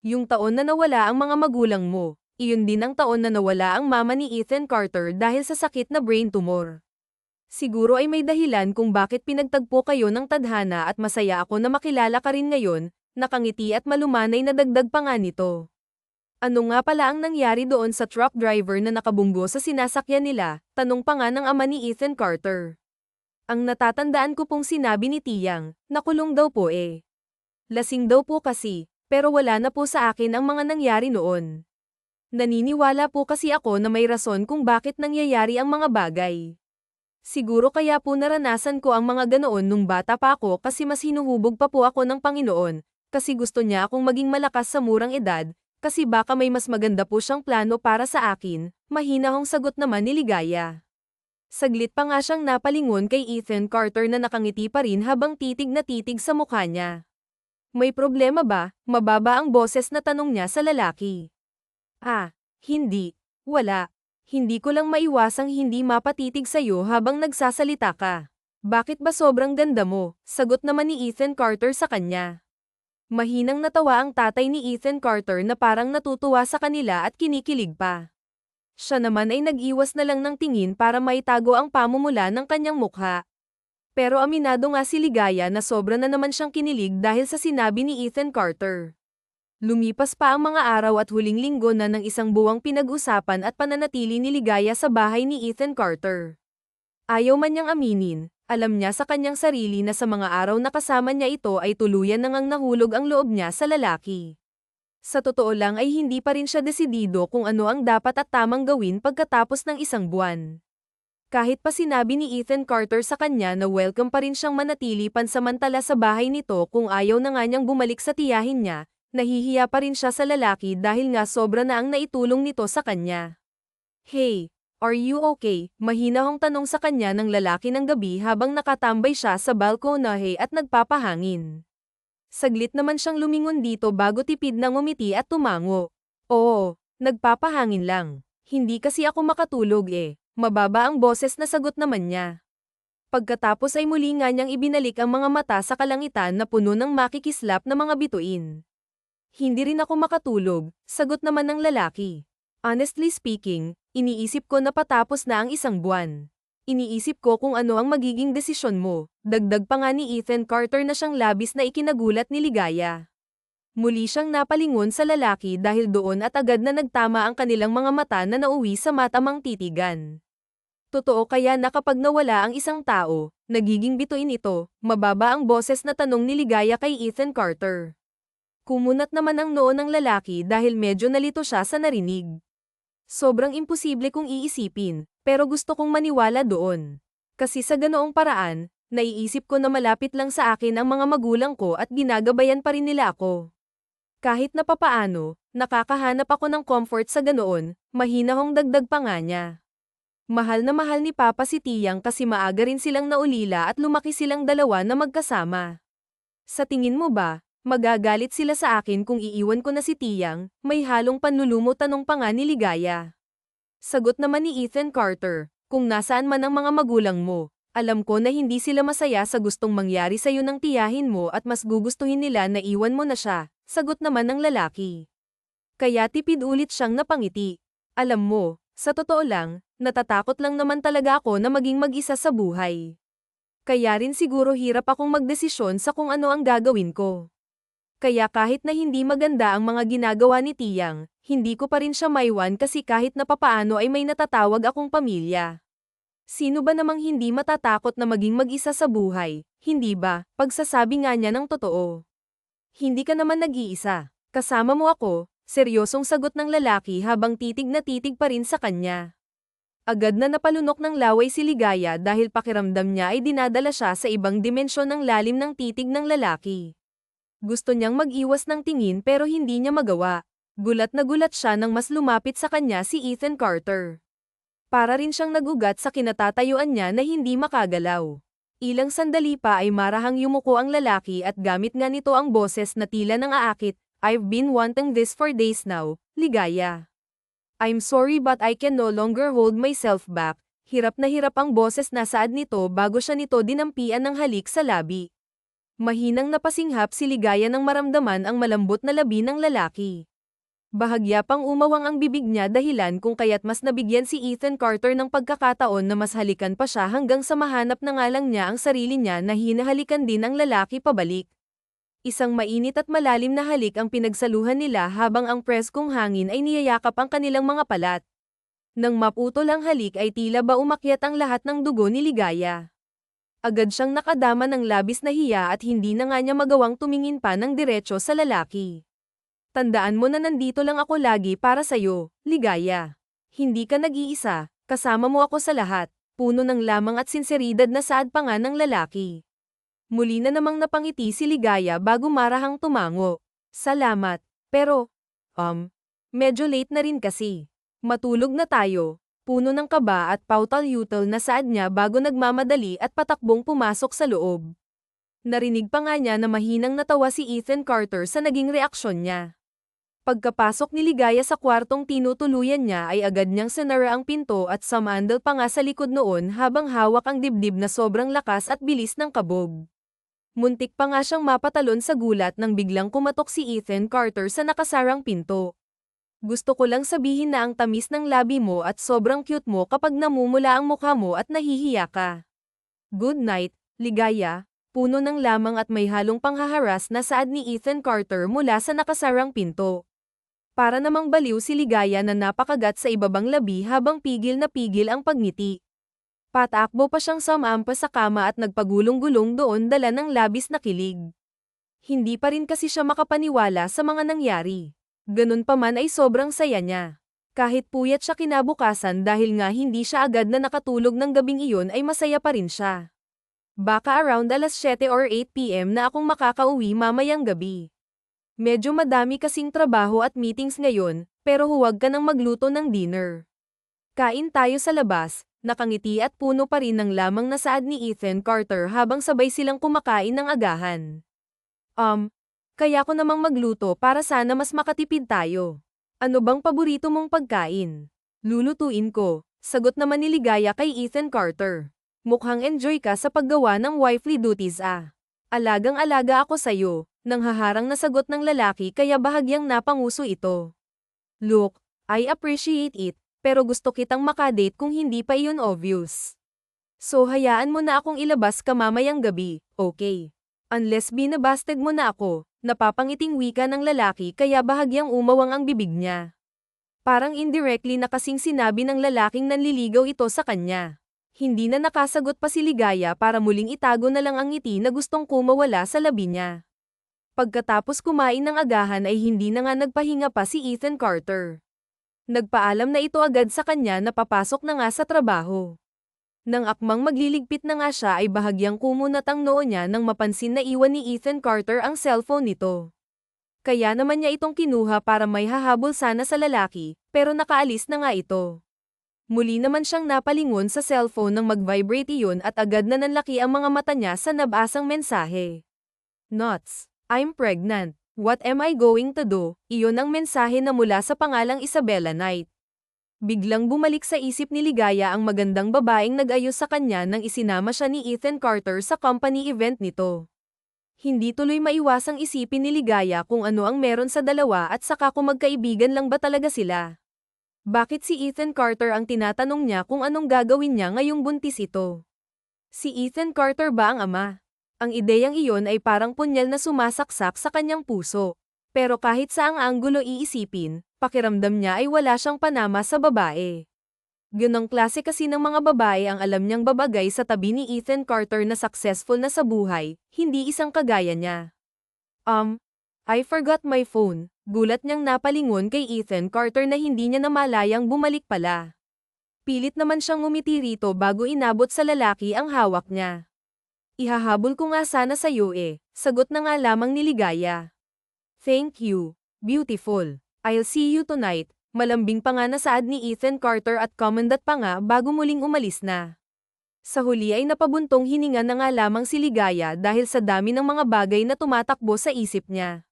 Yung taon na nawala ang mga magulang mo, iyon din ang taon na nawala ang mama ni Ethan Carter dahil sa sakit na brain tumor. Siguro ay may dahilan kung bakit pinagtagpo kayo ng tadhana at masaya ako na makilala ka rin ngayon, nakangiti at malumanay na dagdag pa nga nito. Ano nga pala ang nangyari doon sa truck driver na nakabunggo sa sinasakyan nila? Tanong pa nga ng ama ni Ethan Carter. Ang natatandaan ko pong sinabi ni Tiyang, nakulong daw po eh. Lasing daw po kasi, pero wala na po sa akin ang mga nangyari noon. Naniniwala po kasi ako na may rason kung bakit nangyayari ang mga bagay. Siguro kaya po naranasan ko ang mga ganoon nung bata pa ako kasi mas hinuhubog pa po ako ng Panginoon, kasi gusto niya akong maging malakas sa murang edad, kasi baka may mas maganda po siyang plano para sa akin, mahinahong sagot naman ni Ligaya. Saglit pa nga siyang napalingon kay Ethan Carter na nakangiti pa rin habang titig na titig sa mukha niya. May problema ba? Mababa ang boses na tanong niya sa lalaki. Ah, hindi. Wala. Hindi ko lang maiwasang hindi mapatitig sa'yo habang nagsasalita ka. Bakit ba sobrang ganda mo? Sagot naman ni Ethan Carter sa kanya. Mahinang natawa ang tatay ni Ethan Carter na parang natutuwa sa kanila at kinikilig pa. Siya naman ay nag-iwas na lang ng tingin para maitago ang pamumula ng kanyang mukha. Pero aminado nga si Ligaya na sobra na naman siyang kinilig dahil sa sinabi ni Ethan Carter. Lumipas pa ang mga araw at huling linggo na ng isang buwang pinag-usapan at pananatili ni Ligaya sa bahay ni Ethan Carter. Ayaw man niyang aminin, alam niya sa kanyang sarili na sa mga araw na kasama niya ito ay tuluyan nang nahulog ang loob niya sa lalaki. Sa totoo lang ay hindi pa rin siya desidido kung ano ang dapat at tamang gawin pagkatapos ng isang buwan. Kahit pa sinabi ni Ethan Carter sa kanya na welcome pa rin siyang manatili pansamantala sa bahay nito kung ayaw na nga niyang bumalik sa tiyahin niya, nahihiya pa rin siya sa lalaki dahil nga sobra na ang naitulong nito sa kanya. Hey, are you okay? Mahinahong tanong sa kanya ng lalaki ng gabi habang nakatambay siya sa balkonahe at nagpapahangin. Saglit naman siyang lumingon dito bago tipid na ngumiti at tumango. Oo, Nagpapahangin lang. Hindi kasi ako makatulog eh. Mababa ang boses na sagot naman niya. Pagkatapos ay muli nga niyang ibinalik ang mga mata sa kalangitan na puno ng makikislap na mga bituin. Hindi rin ako makatulog, sagot naman ng lalaki. Honestly speaking, iniisip ko na patapos na ang isang buwan. Iniisip ko kung ano ang magiging desisyon mo, dagdag pa nga ni Ethan Carter na siyang labis na ikinagulat ni Ligaya. Muli siyang napalingon sa lalaki dahil doon at agad na nagtama ang kanilang mga mata na nauwi sa matamang titigan. Totoo kaya na kapag nawala ang isang tao, nagiging bituin ito, mababa ang boses na tanong ni Ligaya kay Ethan Carter. Kumunat naman ang noo ng lalaki dahil medyo nalito siya sa narinig. Sobrang imposible kong iisipin, pero gusto kong maniwala doon. Kasi sa ganoong paraan, naiisip ko na malapit lang sa akin ang mga magulang ko at ginagabayan pa rin nila ako. Kahit na papaano, nakakahanap ako ng comfort sa ganoon, mahinahong dagdag pa nga niya. Mahal na mahal ni Papa si Tiyang kasi maaga rin silang naulila at lumaki silang dalawa na magkasama. Sa tingin mo ba, magagalit sila sa akin kung iiwan ko na si Tiyang? May halong panlulumo tanong pa nga ni Ligaya. Sagot naman ni Ethan Carter, kung nasaan man ang mga magulang mo, alam ko na hindi sila masaya sa gustong mangyari sa'yo ng tiyahin mo at mas gugustuhin nila na iwan mo na siya, sagot naman ng lalaki. Kaya tipid ulit siyang napangiti. Alam mo, sa totoo lang, natatakot lang naman talaga ako na maging mag-isa sa buhay. Kaya rin siguro hirap akong magdesisyon sa kung ano ang gagawin ko. Kaya kahit na hindi maganda ang mga ginagawa ni Tiyang, hindi ko pa rin siya maiwan kasi kahit na papaano ay may natatawag akong pamilya. Sino ba namang hindi matatakot na maging mag-isa sa buhay, hindi ba? Pagsasabi nga niya ng totoo. Hindi ka naman nag-iisa. Kasama mo ako, seryosong sagot ng lalaki habang titig na titig pa rin sa kanya. Agad na napalunok ng laway si Ligaya dahil pakiramdam niya ay dinadala siya sa ibang dimensyon ng lalim ng titig ng lalaki. Gusto niyang mag-iwas ng tingin pero hindi niya magawa. Gulat na gulat siya nang mas lumapit sa kanya si Ethan Carter. Para rin siyang nagugat sa kinatatayuan niya na hindi makagalaw. Ilang sandali pa ay marahang yumuko ang lalaki at gamit nga nito ang boses na tila nang aakit, "I've been wanting this for days now, Ligaya. I'm sorry but I can no longer hold myself back." Hirap na hirap ang boses na saad nito bago siya nito dinampian ng halik sa labi. Mahinang napasinghap si Ligaya nang maramdaman ang malambot na labi ng lalaki. Bahagya pang umawang ang bibig niya dahilan kung kaya't mas nabigyan si Ethan Carter ng pagkakataon na mas halikan pa siya hanggang sa mahanap na nga lang niya ang sarili niya na hinahalikan din ng lalaki pabalik. Isang mainit at malalim na halik ang pinagsaluhan nila habang ang preskong hangin ay niyayakap ang kanilang mga palat. Nang maputol ang halik ay tila ba umakyat ang lahat ng dugo ni Ligaya. Agad siyang nakadama ng labis na hiya at hindi na nga niya magawang tumingin pa ng diretso sa lalaki. Tandaan mo na nandito lang ako lagi para sa'yo, Ligaya. Hindi ka nag-iisa, kasama mo ako sa lahat, puno ng lamang at sinseridad na saad pa nga ng lalaki. Muli na namang napangiti si Ligaya bago marahang tumango. Salamat, pero, medyo late na rin kasi. Matulog na tayo. Puno ng kaba at pautal-yutal na saad niya bago nagmamadali at patakbong pumasok sa loob. Narinig pa nga niya na mahinang natawa si Ethan Carter sa naging reaksyon niya. Pagkapasok ni Ligaya sa kwartong tinutuluyan niya ay agad niyang sinara ang pinto at sumandal pa nga sa likod noon habang hawak ang dibdib na sobrang lakas at bilis ng kabog. Muntik pa nga siyang mapatalon sa gulat nang biglang kumatok si Ethan Carter sa nakasarang pinto. Gusto ko lang sabihin na ang tamis ng labi mo at sobrang cute mo kapag namumula ang mukha mo at nahihiya ka. Good night, Ligaya. Puno ng lamang at may halong panghaharas na saad ni Ethan Carter mula sa nakasarang pinto. Para namang baliw si Ligaya na napakagat sa ibabang labi habang pigil na pigil ang pagngiti. Patakbo pa siyang sumampa sa kama at nagpagulong-gulong doon dala ng labis na kilig. Hindi pa rin kasi siya makapaniwala sa mga nangyari. Ganun pa man ay sobrang saya niya. Kahit puyat siya kinabukasan dahil nga hindi siya agad na nakatulog ng gabing iyon ay masaya pa rin siya. Baka around alas 7 or 8 PM na akong makakauwi mamayang gabi. Medyo madami kasing trabaho at meetings ngayon, pero huwag ka nang magluto ng dinner. Kain tayo sa labas, nakangiti at puno pa rin ng lamang na saad ni Ethan Carter habang sabay silang kumakain ng agahan. Kaya ko namang magluto para sana mas makatipid tayo. Ano bang paborito mong pagkain? Lulutuin ko, sagot naman ni Ligaya kay Ethan Carter. Mukhang enjoy ka sa paggawa ng wifely duties ah. Alagang-alaga ako sa'yo, nang haharang na sagot ng lalaki kaya bahagyang napanguso ito. Look, I appreciate it, pero gusto kitang makadate kung hindi pa iyon obvious. So hayaan mo na akong ilabas ka mamayang gabi, okay? Unless binabasted mo na ako, napapangiting wika ng lalaki kaya bahagyang umawang ang bibig niya. Parang indirectly na kasing sinabi ng lalaking nanliligaw ito sa kanya. Hindi na nakasagot pa si Ligaya para muling itago na lang ang ngiti na gustong kumawala sa labi niya. Pagkatapos kumain ng agahan ay hindi na nga nagpahinga pa si Ethan Carter. Nagpaalam na ito agad sa kanya na papasok na nga sa trabaho. Nang akmang magliligpit na nga siya ay bahagyang kumunat ang noo niya nang mapansin na iwan ni Ethan Carter ang cellphone nito. Kaya naman niya itong kinuha para may hahabol sana sa lalaki, pero nakaalis na nga ito. Muli naman siyang napalingon sa cellphone nang mag-vibrate iyon at agad na nanlaki ang mga mata niya sa nabasang mensahe. Nuts! I'm pregnant. What am I going to do? Iyon ang mensahe na mula sa pangalang Isabella Knight. Biglang bumalik sa isip ni Ligaya ang magandang babaeng nag-ayos sa kanya nang isinama siya ni Ethan Carter sa company event nito. Hindi tuloy maiwasang isipin ni Ligaya kung ano ang meron sa dalawa at saka kung magkaibigan lang ba talaga sila. Bakit si Ethan Carter ang tinatanong niya kung anong gagawin niya ngayong buntis ito? Si Ethan Carter ba ang ama? Ang ideyang iyon ay parang punyal na sumasaksak sa kanyang puso. Pero kahit saang anggulo iisipin, pakiramdam niya ay wala siyang panama sa babae. Ganong klase kasi ng mga babae ang alam niyang babagay sa tabi ni Ethan Carter na successful na sa buhay, hindi isang kagaya niya. I forgot my phone. Gulat niyang napalingon kay Ethan Carter na hindi niya namalayang bumalik pala. Pilit naman siyang ngumiti rito bago inabot sa lalaki ang hawak niya. Ihahabol ko nga sana sa'yo sagot na nga lamang ni Ligaya. Thank you, beautiful. I'll see you tonight. Malambing pa nga nasaad ni Ethan Carter at commendat pa nga bago muling umalis na. Sa huli ay napabuntong hininga na nga lamang si Ligaya dahil sa dami ng mga bagay na tumatakbo sa isip niya.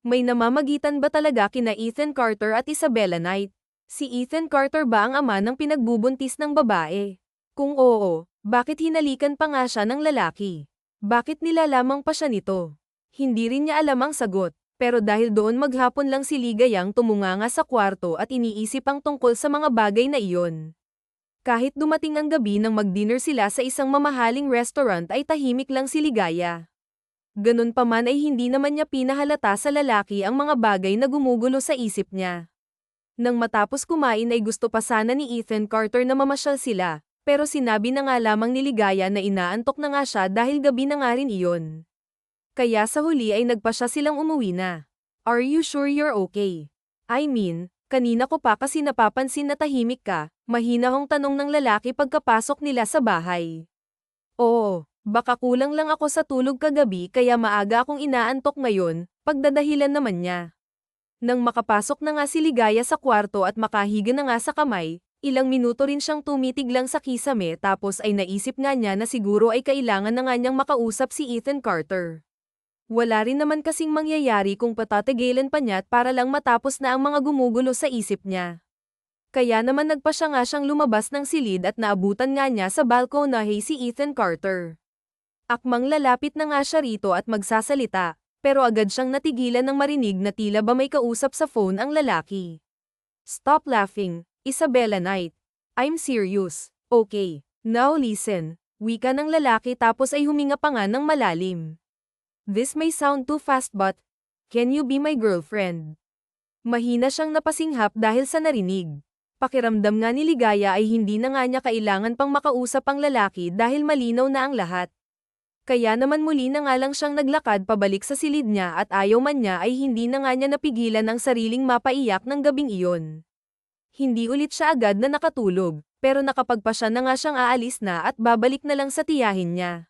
May namamagitan ba talaga kina Ethan Carter at Isabella Knight? Si Ethan Carter ba ang ama ng pinagbubuntis ng babae? Kung oo, bakit hinalikan pa nga siya ng lalaki? Bakit nilalamang pa siya nito? Hindi rin niya alam ang sagot. Pero dahil doon maghapon lang si Ligayang tumunganga sa kwarto at iniisip ang tungkol sa mga bagay na iyon. Kahit dumating ang gabi nang mag-dinner sila sa isang mamahaling restaurant ay tahimik lang si Ligaya. Ganun pa man ay hindi naman niya pinahalata sa lalaki ang mga bagay na gumugulo sa isip niya. Nang matapos kumain ay gusto pa sana ni Ethan Carter na mamasyal sila, pero sinabi na nga lamang ni Ligaya na inaantok na nga siya dahil gabi na nga rin iyon. Kaya sa huli ay nagpasya silang umuwi na. Are you sure you're okay? I mean, kanina ko pa kasi napapansin na tahimik ka, mahinahong tanong ng lalaki pagkapasok nila sa bahay. Oo, baka kulang lang ako sa tulog kagabi kaya maaga akong inaantok ngayon, pagdadahilan naman niya. Nang makapasok na nga si Ligaya sa kwarto at makahiga na nga sa kamay, ilang minuto rin siyang tumitig lang sa kisame tapos ay naisip nga niya na siguro ay kailangan na nga niyang makausap si Ethan Carter. Wala rin naman kasing mangyayari kung patatagilan pa niya para lang matapos na ang mga gumugulo sa isip niya. Kaya naman nagpasya nga siyang lumabas ng silid at naabutan nga niya sa balkonahe si Ethan Carter. Akmang lalapit na nga siya rito at magsasalita, pero agad siyang natigilan nang marinig na tila ba may kausap sa phone ang lalaki. Stop laughing, Isabella Knight. I'm serious. Okay, now listen. Wika ng lalaki tapos ay huminga pa nga ng malalim. This may sound too fast but, can you be my girlfriend? Mahina siyang napasinghap dahil sa narinig. Pakiramdam nga ni Ligaya ay hindi na nga niya kailangan pang makausap ang lalaki dahil malinaw na ang lahat. Kaya naman muli na nga lang siyang naglakad pabalik sa silid niya at ayaw man niya ay hindi na nga niya napigilan ang sariling mapaiyak ng gabing iyon. Hindi ulit siya agad na nakatulog, pero nakapagpasya na nga siyang aalis na at babalik na lang sa tiyahin niya.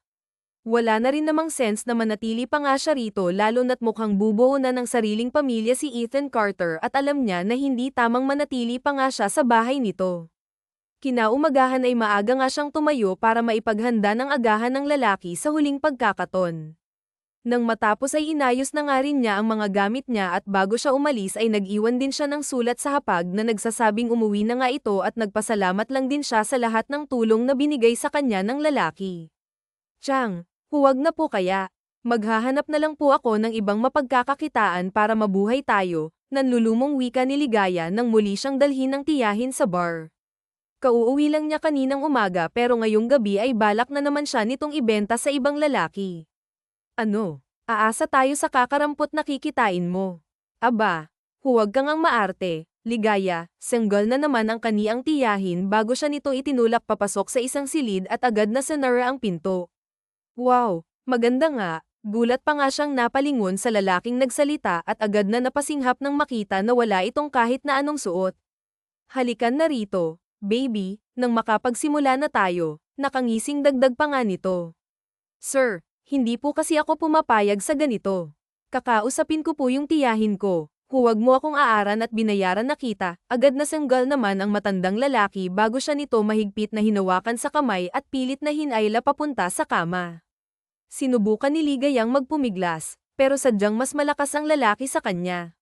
Wala na rin namang sense na manatili pa nga siya rito lalo na't mukhang bubuo na ng sariling pamilya si Ethan Carter at alam niya na hindi tamang manatili pa nga siya sa bahay nito. Kinaumagahan ay maaga nga siyang tumayo para maipaghanda ng agahan ng lalaki sa huling pagkakataon. Nang matapos ay inayos na nga rin niya ang mga gamit niya at bago siya umalis ay nag-iwan din siya ng sulat sa hapag na nagsasabing umuwi na nga ito at nagpasalamat lang din siya sa lahat ng tulong na binigay sa kanya ng lalaki. Chang, huwag na po kaya. Maghahanap na lang po ako ng ibang mapagkakakitaan para mabuhay tayo, nanlulumong wika ni Ligaya nang muli siyang dalhin ng tiyahin sa bar. Kauuwi lang niya kaninang umaga pero ngayong gabi ay balak na naman siya nitong ibenta sa ibang lalaki. Ano? Aasa tayo sa kakarampot na kikitain mo. Aba, huwag kang ang maarte, Ligaya, single na naman ang kaniyang tiyahin bago siya nito itinulak papasok sa isang silid at agad na sinara ang pinto. Wow, maganda nga, gulat pa nga siyang napalingon sa lalaking nagsalita at agad na napasinghap nang makita na wala itong kahit na anong suot. Halikan na rito, baby, nang makapagsimula na tayo, nakangising dagdag pa nga nito. Sir, hindi po kasi ako pumapayag sa ganito. Kakausapin ko po yung tiyahin ko. Huwag mo akong aaran at binayaran na kita. Agad na sanggal naman ang matandang lalaki bago siya nito mahigpit na hinawakan sa kamay at pilit na hinayla papunta sa kama. Sinubukan ni Ligayang magpumiglas, pero sadyang mas malakas ang lalaki sa kanya.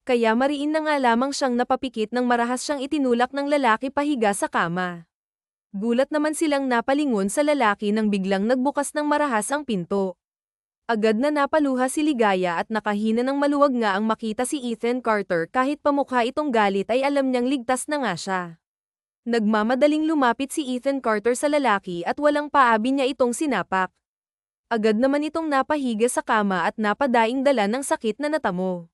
Kaya mariin na nga lamang siyang napapikit nang marahas siyang itinulak ng lalaki pahiga sa kama. Gulat naman silang napalingon sa lalaki nang biglang nagbukas ng marahas ang pinto. Agad na napaluha si Ligaya at nakahina ng maluwag nga ang makita si Ethan Carter kahit pamukha itong galit ay alam niyang ligtas na nga siya. Nagmamadaling lumapit si Ethan Carter sa lalaki at walang paabi niya itong sinapak. Agad naman itong napahiga sa kama at napadaing dala ng sakit na natamo.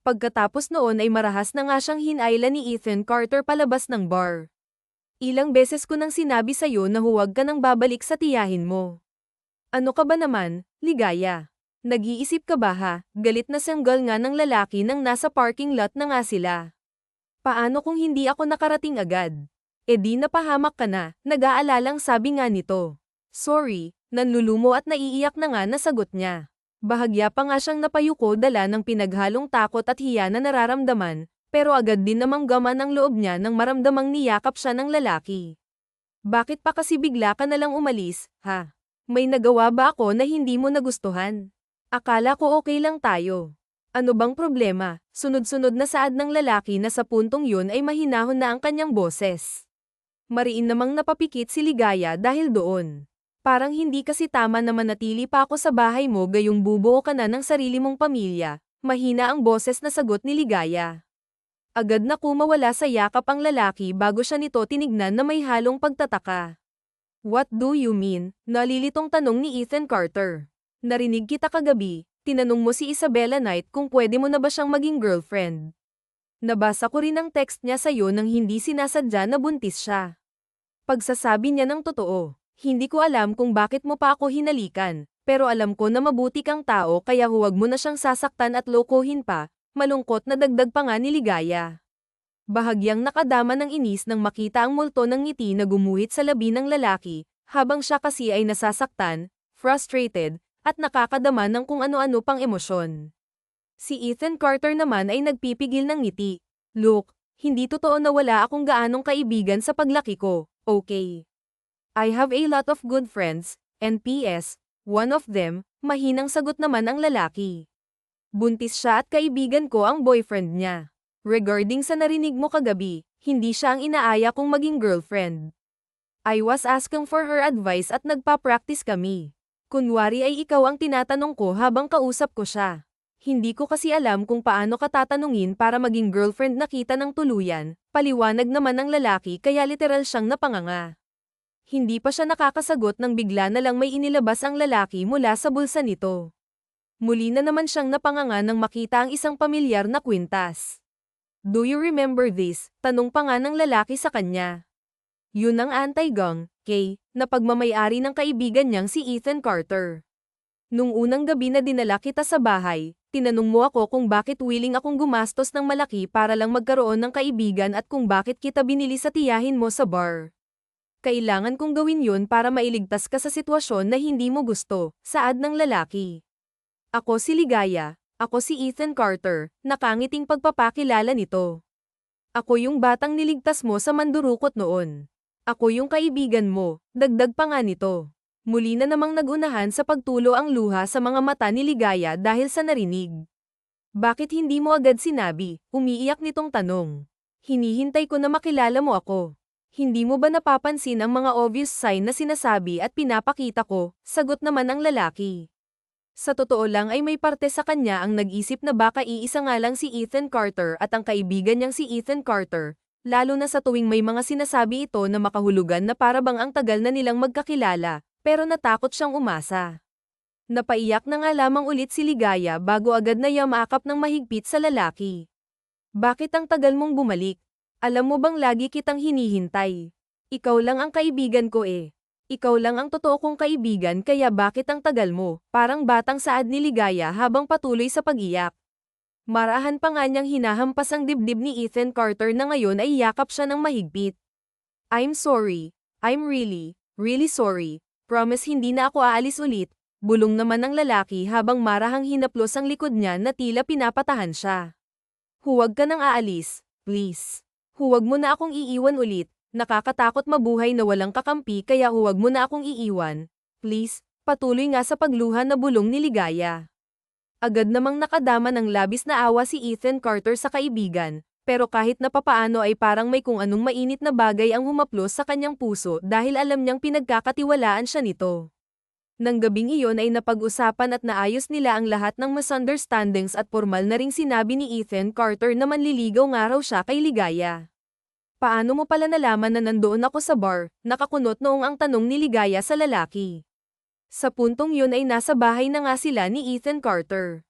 Pagkatapos noon ay marahas na nga siyang hinayla ni Ethan Carter palabas ng bar. Ilang beses ko nang sinabi sa'yo na huwag ka nang babalik sa tiyahin mo. Ano ka ba naman, Ligaya? Nag-iisip ka ba ha? Galit na sanggal nga ng lalaki nang nasa parking lot na nga sila. Paano kung hindi ako nakarating agad? E di napahamak ka na, nag-aalalang sabi nga nito. Sorry, nanlulumo at naiiyak na nga nasagot niya. Bahagya pa nga siyang napayuko dala ng pinaghalong takot at hiya na nararamdaman. Pero agad din namang gaman ang loob niya nang maramdamang niyakap siya ng lalaki. Bakit pa kasi bigla ka nalang umalis, ha? May nagawa ba ako na hindi mo nagustuhan? Akala ko okay lang tayo. Ano bang problema? Sunod-sunod na saad ng lalaki na sa puntong yun ay mahinahon na ang kanyang boses. Mariin namang napapikit si Ligaya dahil doon. Parang hindi kasi tama na manatili pa ako sa bahay mo gayong bubuo ka na ng sarili mong pamilya. Mahina ang boses na sagot ni Ligaya. Agad na kumawala sa yakap ang lalaki bago siya nito tinignan na may halong pagtataka. What do you mean? Nalilitong tanong ni Ethan Carter. Narinig kita kagabi, tinanong mo si Isabella Knight kung pwede mo na ba siyang maging girlfriend. Nabasa ko rin ang text niya sa'yo nang hindi sinasadya na buntis siya. Pagsasabi niya ng totoo, hindi ko alam kung bakit mo pa ako hinalikan, pero alam ko na mabuti kang tao kaya huwag mo na siyang sasaktan at lokohin pa. Malungkot na dagdag pa nga ni Ligaya. Bahagyang nakadama ng inis nang makita ang multo ng ngiti na gumuhit sa labi ng lalaki, habang siya kasi ay nasasaktan, frustrated, at nakakadama ng kung ano-ano pang emosyon. Si Ethan Carter naman ay nagpipigil ng ngiti. Look, hindi totoo na wala akong gaanong kaibigan sa paglaki ko, okay? I have a lot of good friends, and PS, one of them, mahinang sagot naman ang lalaki. Buntis siya at kaibigan ko ang boyfriend niya. Regarding sa narinig mo kagabi, hindi siya ang inaaya kong maging girlfriend. I was asking for her advice at nagpa-practice kami. Kunwari ay ikaw ang tinatanong ko habang kausap ko siya. Hindi ko kasi alam kung paano ka tatanungin para maging girlfriend na kita ng tuluyan, paliwanag naman ng lalaki kaya literal siyang napanganga. Hindi pa siya nakakasagot nang bigla na lang may inilabas ang lalaki mula sa bulsa nito. Muli na naman siyang napanganga nang makita ang isang pamilyar na kwintas. Do you remember this? Tanong pa nga ng lalaki sa kanya. Yun ang anti-gang, Kay, na pagmamayari ng kaibigan niyang si Ethan Carter. Nung unang gabi na dinala kita sa bahay, tinanong mo ako kung bakit willing akong gumastos ng malaki para lang magkaroon ng kaibigan at kung bakit kita binili sa tiyahin mo sa bar. Kailangan kong gawin yun para mailigtas ka sa sitwasyon na hindi mo gusto, saad ng lalaki. Ako si Ligaya, ako si Ethan Carter, nakangiting pagpapakilala nito. Ako yung batang niligtas mo sa mandurukot noon. Ako yung kaibigan mo, dagdag pa nga nito. Muli na namang nagunahan sa pagtulo ang luha sa mga mata ni Ligaya dahil sa narinig. Bakit hindi mo agad sinabi? Umiiyak nitong tanong. Hinihintay ko na makilala mo ako. Hindi mo ba napapansin ang mga obvious sign na sinasabi at pinapakita ko? Sagot naman ang lalaki. Sa totoo lang ay may parte sa kanya ang nag-isip na baka iisa nga lang si Ethan Carter at ang kaibigan niyang si Ethan Carter, lalo na sa tuwing may mga sinasabi ito na makahulugan na para bang ang tagal na nilang magkakilala, pero natakot siyang umasa. Napaiyak na nga lamang ulit si Ligaya bago agad na yamakap ng mahigpit sa lalaki. Bakit ang tagal mong bumalik? Alam mo bang lagi kitang hinihintay? Ikaw lang ang kaibigan ko eh. Ikaw lang ang totoo kong kaibigan kaya bakit ang tagal mo? Parang batang saad ni Ligaya habang patuloy sa pag-iyak. Marahan pa nga niyang hinahampas ang dibdib ni Ethan Carter na ngayon ay yakap siya ng mahigpit. I'm sorry. I'm really, really sorry. Promise hindi na ako aalis ulit. Bulong naman ng lalaki habang marahang hinaplos ang likod niya na tila pinapatahan siya. Huwag ka nang aalis, please. Huwag mo na akong iiwan ulit. Nakakatakot mabuhay na walang kakampi kaya huwag mo na akong iiwan. Please, patuloy nga sa pagluha na bulong ni Ligaya. Agad namang nakadama ng labis na awa si Ethan Carter sa kaibigan, pero kahit na papaano ay parang may kung anong mainit na bagay ang humaplos sa kanyang puso dahil alam niyang pinagkakatiwalaan siya nito. Nang gabing iyon ay napag-usapan at naayos nila ang lahat ng misunderstandings at formal na ring sinabi ni Ethan Carter na manliligaw nga raw siya kay Ligaya. Paano mo pala nalaman na nandoon ako sa bar? Nakakunot noong ang tanong ni Ligaya sa lalaki. Sa puntong yun ay nasa bahay na nga sila ni Ethan Carter.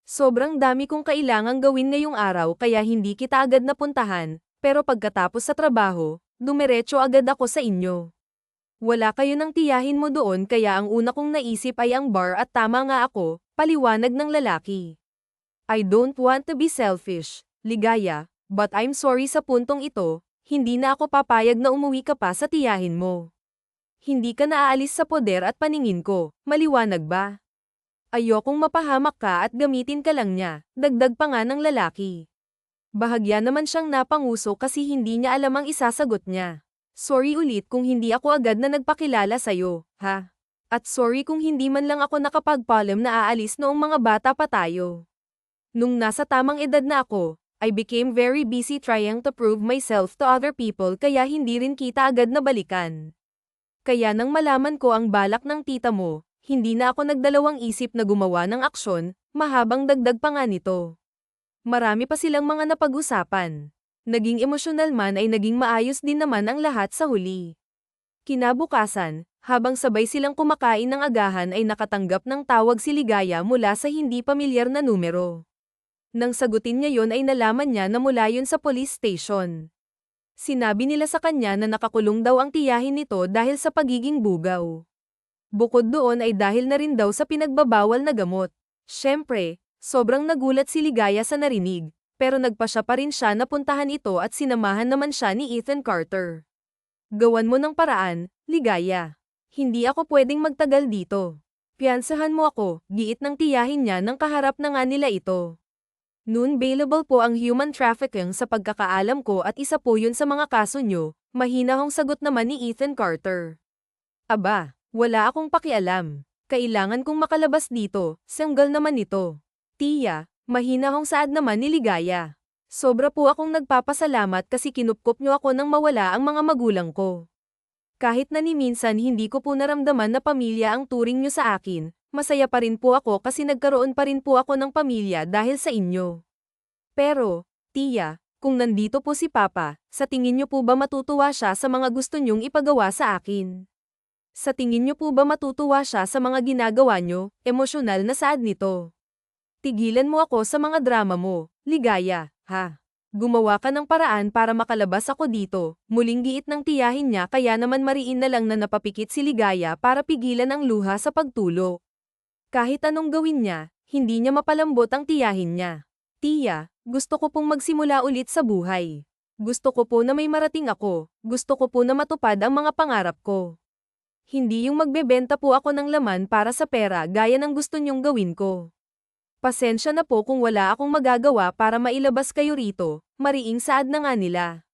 Sobrang dami kong kailangang gawin ngayong araw kaya hindi kita agad napuntahan, pero pagkatapos sa trabaho, dumiretso agad ako sa inyo. Wala kayo nang tiyahin mo doon kaya ang una kong naisip ay ang bar at tama nga ako, paliwanag ng lalaki. I don't want to be selfish, Ligaya, but I'm sorry sa puntong ito, hindi na ako papayag na umuwi ka pa sa tiyahin mo. Hindi ka naaalis sa poder at paningin ko, maliwanag ba? Ayokong mapahamak ka at gamitin ka lang niya, dagdag pa nga ng lalaki. Bahagya naman siyang napanguso kasi hindi niya alam ang isasagot niya. Sorry ulit kung hindi ako agad na nagpakilala sa'yo, ha? At sorry kung hindi man lang ako nakapagpaalam na aalis noong mga bata pa tayo. Nung nasa tamang edad na ako, I became very busy trying to prove myself to other people kaya hindi rin kita agad na balikan. Kaya nang malaman ko ang balak ng tita mo, hindi na ako nagdalawang isip na gumawa ng aksyon, mahabang dagdag pa nga nito. Marami pa silang mga napag-usapan. Naging emosyonal man ay naging maayos din naman ang lahat sa huli. Kinabukasan, habang sabay silang kumakain ng agahan ay nakatanggap ng tawag si Ligaya mula sa hindi pamilyar na numero. Nang sagutin niya yon ay nalaman niya na mula yun sa police station. Sinabi nila sa kanya na nakakulong daw ang tiyahin nito dahil sa pagiging bugaw. Bukod doon ay dahil na rin daw sa pinagbabawal na gamot. Siyempre, sobrang nagulat si Ligaya sa narinig. Pero nagpasya pa rin siya na puntahan ito at sinamahan naman siya ni Ethan Carter. Gawan mo ng paraan, Ligaya. Hindi ako pwedeng magtagal dito. Piyansahan mo ako, giit ng tiyahin niya nang kaharap na nga nila ito. Noon bailable po ang human trafficking sa pagkakaalam ko at isa po yun sa mga kaso nyo, mahinahong sagot naman ni Ethan Carter. Aba, wala akong pakialam. Kailangan kong makalabas dito, sanggal naman ito. Tiya. Mahinahong saad naman ni Ligaya. Sobra po akong nagpapasalamat kasi kinupkop niyo ako nang mawala ang mga magulang ko. Kahit na ni minsan hindi ko po naramdaman na pamilya ang turing niyo sa akin, masaya pa rin po ako kasi nagkaroon pa rin po ako ng pamilya dahil sa inyo. Pero, tiya, kung nandito po si Papa, sa tingin niyo po ba matutuwa siya sa mga gusto niyong ipagawa sa akin? Sa tingin niyo po ba matutuwa siya sa mga ginagawa niyo, emosyonal na saad nito? Tigilan mo ako sa mga drama mo, Ligaya, ha? Gumawa ka ng paraan para makalabas ako dito, muling giit ng tiyahin niya kaya naman mariin na lang na napapikit si Ligaya para pigilan ang luha sa pagtulo. Kahit anong gawin niya, hindi niya mapalambot ang tiyahin niya. Tiya, gusto ko pong magsimula ulit sa buhay. Gusto ko po na may marating ako, gusto ko po na matupad ang mga pangarap ko. Hindi yung magbebenta po ako ng laman para sa pera gaya ng gusto niyong gawin ko. Pasensya na po kung wala akong magagawa para mailabas kayo rito, mariing saad na nga nila.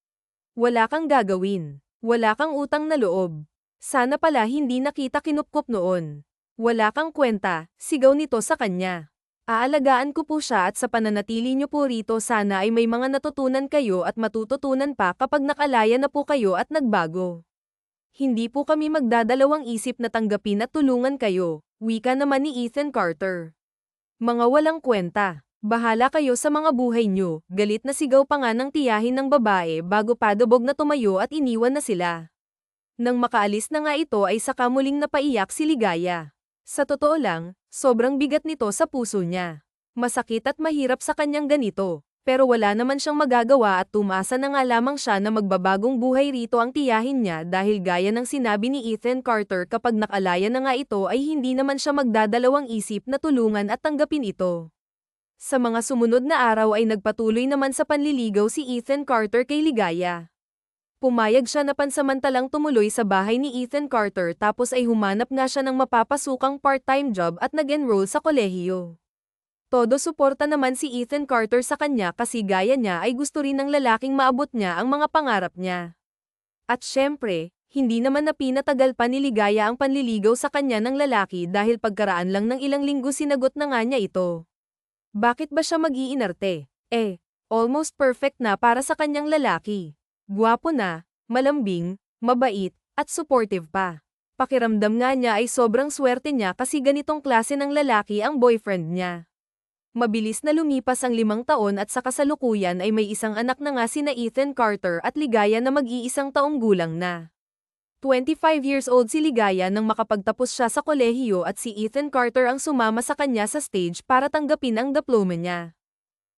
Wala kang gagawin. Wala kang utang na loob. Sana pala hindi nakita kinupkop noon. Wala kang kwenta, sigaw nito sa kanya. Aalagaan ko po siya at sa pananatili niyo po rito sana ay may mga natutunan kayo at matututunan pa kapag nakalaya na po kayo at nagbago. Hindi po kami magdadalawang isip na tanggapin at tulungan kayo, wika naman ni Ethan Carter. Mga walang kwenta. Bahala kayo sa mga buhay niyo, galit na sigaw pa nga ng tiyahin ng babae bago padubog na tumayo at iniwan na sila. Nang makaalis na nga ito ay saka muling napaiyak si Ligaya. Sa totoo lang, sobrang bigat nito sa puso niya. Masakit at mahirap sa kanyang ganito, pero wala naman siyang magagawa at tumasa na nga lamang siya na magbabagong buhay rito ang tiyahin niya dahil gaya ng sinabi ni Ethan Carter kapag nakalaya na nga ito ay hindi naman siya magdadalawang isip na tulungan at tanggapin ito. Sa mga sumunod na araw ay nagpatuloy naman sa panliligaw si Ethan Carter kay Ligaya. Pumayag siya na pansamantalang tumuloy sa bahay ni Ethan Carter tapos ay humanap nga siya ng mapapasukang part-time job at nag-enroll sa kolehiyo. Todo suporta naman si Ethan Carter sa kanya kasi gaya niya ay gusto rin ng lalaking maabot niya ang mga pangarap niya. At syempre, hindi naman na pinatagal pa ni Ligaya ang panliligaw sa kanya ng lalaki dahil pagkaraan lang ng ilang linggo sinagot na nga niya ito. Bakit ba siya mag-iinarte? Almost perfect na para sa kanyang lalaki. Gwapo na, malambing, mabait, at supportive pa. Pakiramdam nga niya ay sobrang swerte niya kasi ganitong klase ng lalaki ang boyfriend niya. Mabilis na lumipas ang 5 taon at sa kasalukuyan ay may isang anak na nga sina Ethan Carter at Ligaya na mag-iisang taong gulang na. 25 years old si Ligaya nang makapagtapos siya sa kolehiyo at si Ethan Carter ang sumama sa kanya sa stage para tanggapin ang diploma niya.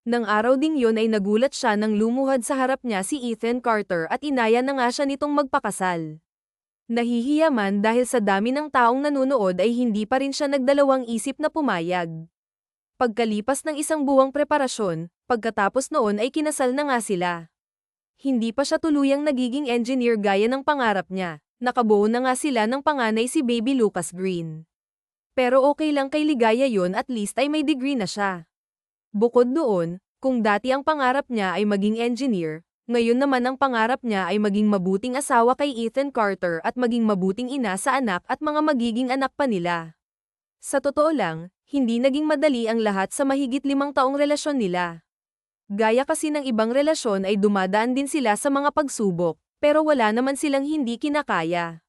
Nang araw ding yon ay nagulat siya nang lumuhad sa harap niya si Ethan Carter at inaya na nga siya nitong magpakasal. Nahihiya man dahil sa dami ng taong nanunood ay hindi pa rin siya nagdalawang isip na pumayag. Pagkalipas ng 1 buwang preparasyon, pagkatapos noon ay kinasal na nga sila. Hindi pa siya tuluyang nagiging engineer gaya ng pangarap niya, nakabuo na nga sila ng panganay si Baby Lucas Green. Pero okay lang kay Ligaya yon at least ay may degree na siya. Bukod doon, kung dati ang pangarap niya ay maging engineer, ngayon naman ang pangarap niya ay maging mabuting asawa kay Ethan Carter at maging mabuting ina sa anak at mga magiging anak pa nila. Sa totoo lang, hindi naging madali ang lahat sa mahigit 5 taong relasyon nila. Gaya kasi ng ibang relasyon ay dumadaan din sila sa mga pagsubok, pero wala naman silang hindi kinakaya.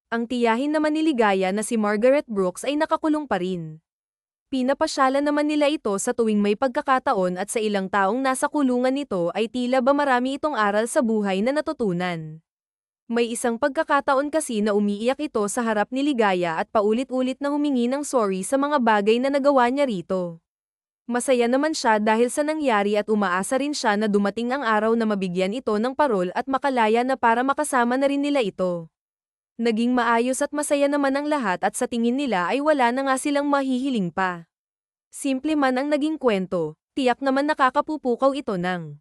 Ang tiyahin naman ni Ligaya na si Margaret Brooks ay nakakulong pa rin. Pinapasyalan naman nila ito sa tuwing may pagkakataon at sa ilang taong nasa kulungan nito ay tila ba marami itong aral sa buhay na natutunan. May isang pagkakataon kasi na umiiyak ito sa harap ni Ligaya at paulit-ulit na humingi ng sorry sa mga bagay na nagawa niya rito. Masaya naman siya dahil sa nangyari at umaasa rin siya na dumating ang araw na mabigyan ito ng parol at makalaya na para makasama na rin nila ito. Naging maayos at masaya naman ang lahat at sa tingin nila ay wala na nga silang mahihiling pa. Simple man ang naging kwento, tiyak naman nakakapupukaw ito ng